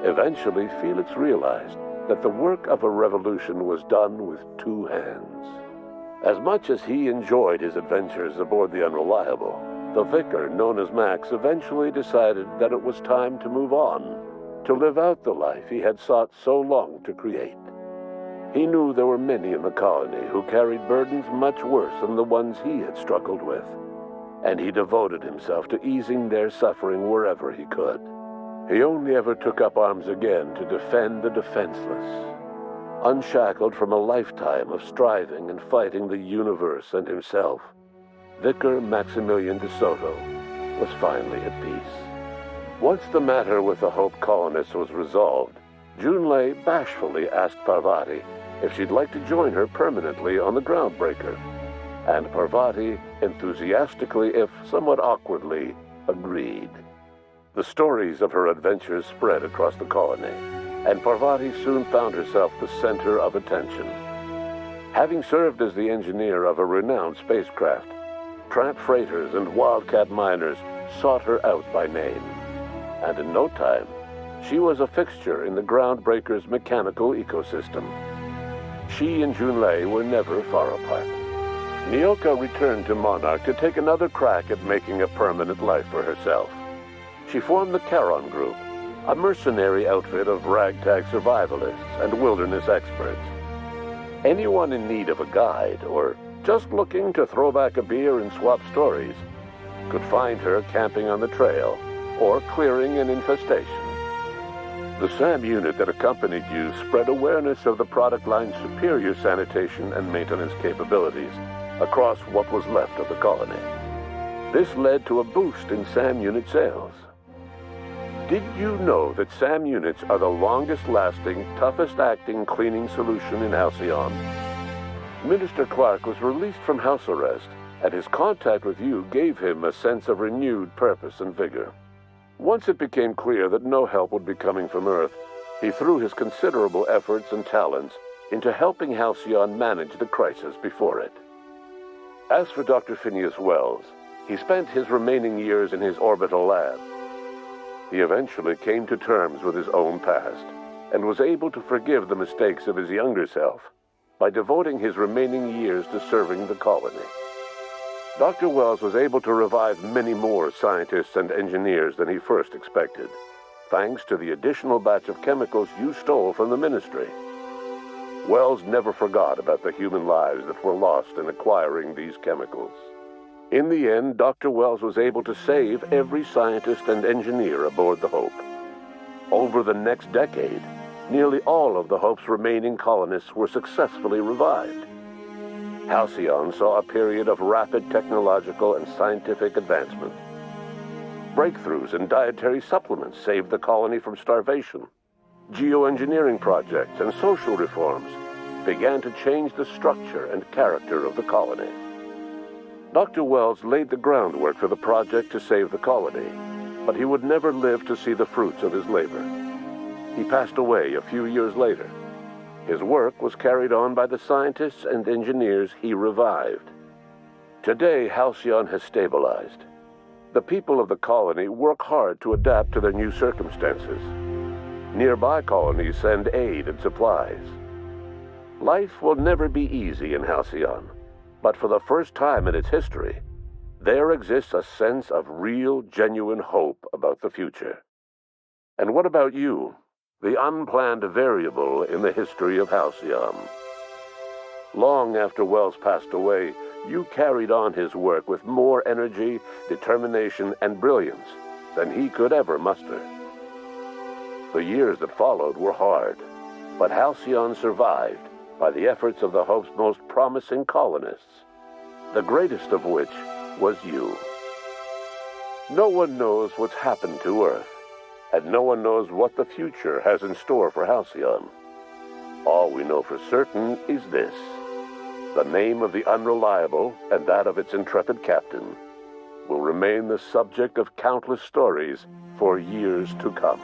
Eventually, Felix realized that the work of a revolution was done with two hands. As much as he enjoyed his adventures aboard the Unreliable, the vicar, known as Max, eventually decided that it was time to move on, to live out the life he had sought so long to create. He knew there were many in the colony who carried burdens much worse than the ones he had struggled with, and he devoted himself to easing their suffering wherever he could. He only ever took up arms again to defend the defenseless. Unshackled from a lifetime of striving and fighting the universe and himself, Vicar Maximilian de Soto was finally at peace. Once the matter with the Hope colonists was resolved, Junlei bashfully asked Parvati if she'd like to join her permanently on the Groundbreaker, and Parvati enthusiastically, if somewhat awkwardly, agreed. The stories of her adventures spread across the colony, and Parvati soon found herself the center of attention. Having served as the engineer of a renowned spacecraft, tramp freighters and wildcat miners sought her out by name, and in no time, she was a fixture in the Groundbreaker's mechanical ecosystem. She and Junlei were never far apart. Nyoka returned to Monarch to take another crack at making a permanent life for herself. She formed the Charon Group, a mercenary outfit of ragtag survivalists and wilderness experts. Anyone in need of a guide, or just looking to throw back a beer and swap stories, could find her camping on the trail or clearing an infestation. The SAM unit that accompanied you spread awareness of the product line's superior sanitation and maintenance capabilities across what was left of the colony. This led to a boost in SAM unit sales. Did you know that SAM units are the longest-lasting, toughest-acting cleaning solution in Halcyon? Minister Clark was released from house arrest, and his contact with you gave him a sense of renewed purpose and vigor. Once it became clear that no help would be coming from Earth, he threw his considerable efforts and talents into helping Halcyon manage the crisis before it. As for Dr. Phineas Wells, he spent his remaining years in his orbital lab. He eventually came to terms with his own past and was able to forgive the mistakes of his younger self by devoting his remaining years to serving the colony. Dr. Wells was able to revive many more scientists and engineers than he first expected, thanks to the additional batch of chemicals you stole from the Ministry. Wells never forgot about the human lives that were lost in acquiring these chemicals. In the end, Dr. Wells was able to save every scientist and engineer aboard the Hope. Over the next decade, nearly all of the Hope's remaining colonists were successfully revived. Halcyon saw a period of rapid technological and scientific advancement. Breakthroughs in dietary supplements saved the colony from starvation. Geoengineering projects and social reforms began to change the structure and character of the colony. Dr. Wells laid the groundwork for the project to save the colony, but he would never live to see the fruits of his labor. He passed away a few years later. His work was carried on by the scientists and engineers he revived. Today, Halcyon has stabilized. The people of the colony work hard to adapt to their new circumstances. Nearby colonies send aid and supplies. Life will never be easy in Halcyon, but for the first time in its history, there exists a sense of real, genuine hope about the future. And what about you, the unplanned variable in the history of Halcyon? Long after Wells passed away, you carried on his work with more energy, determination, and brilliance than he could ever muster. The years that followed were hard, but Halcyon survived by the efforts of the Hope's most promising colonists, the greatest of which was you. No one knows what's happened to Earth, and no one knows what the future has in store for Halcyon. All we know for certain is this: the name of the Unreliable and that of its intrepid captain will remain the subject of countless stories for years to come.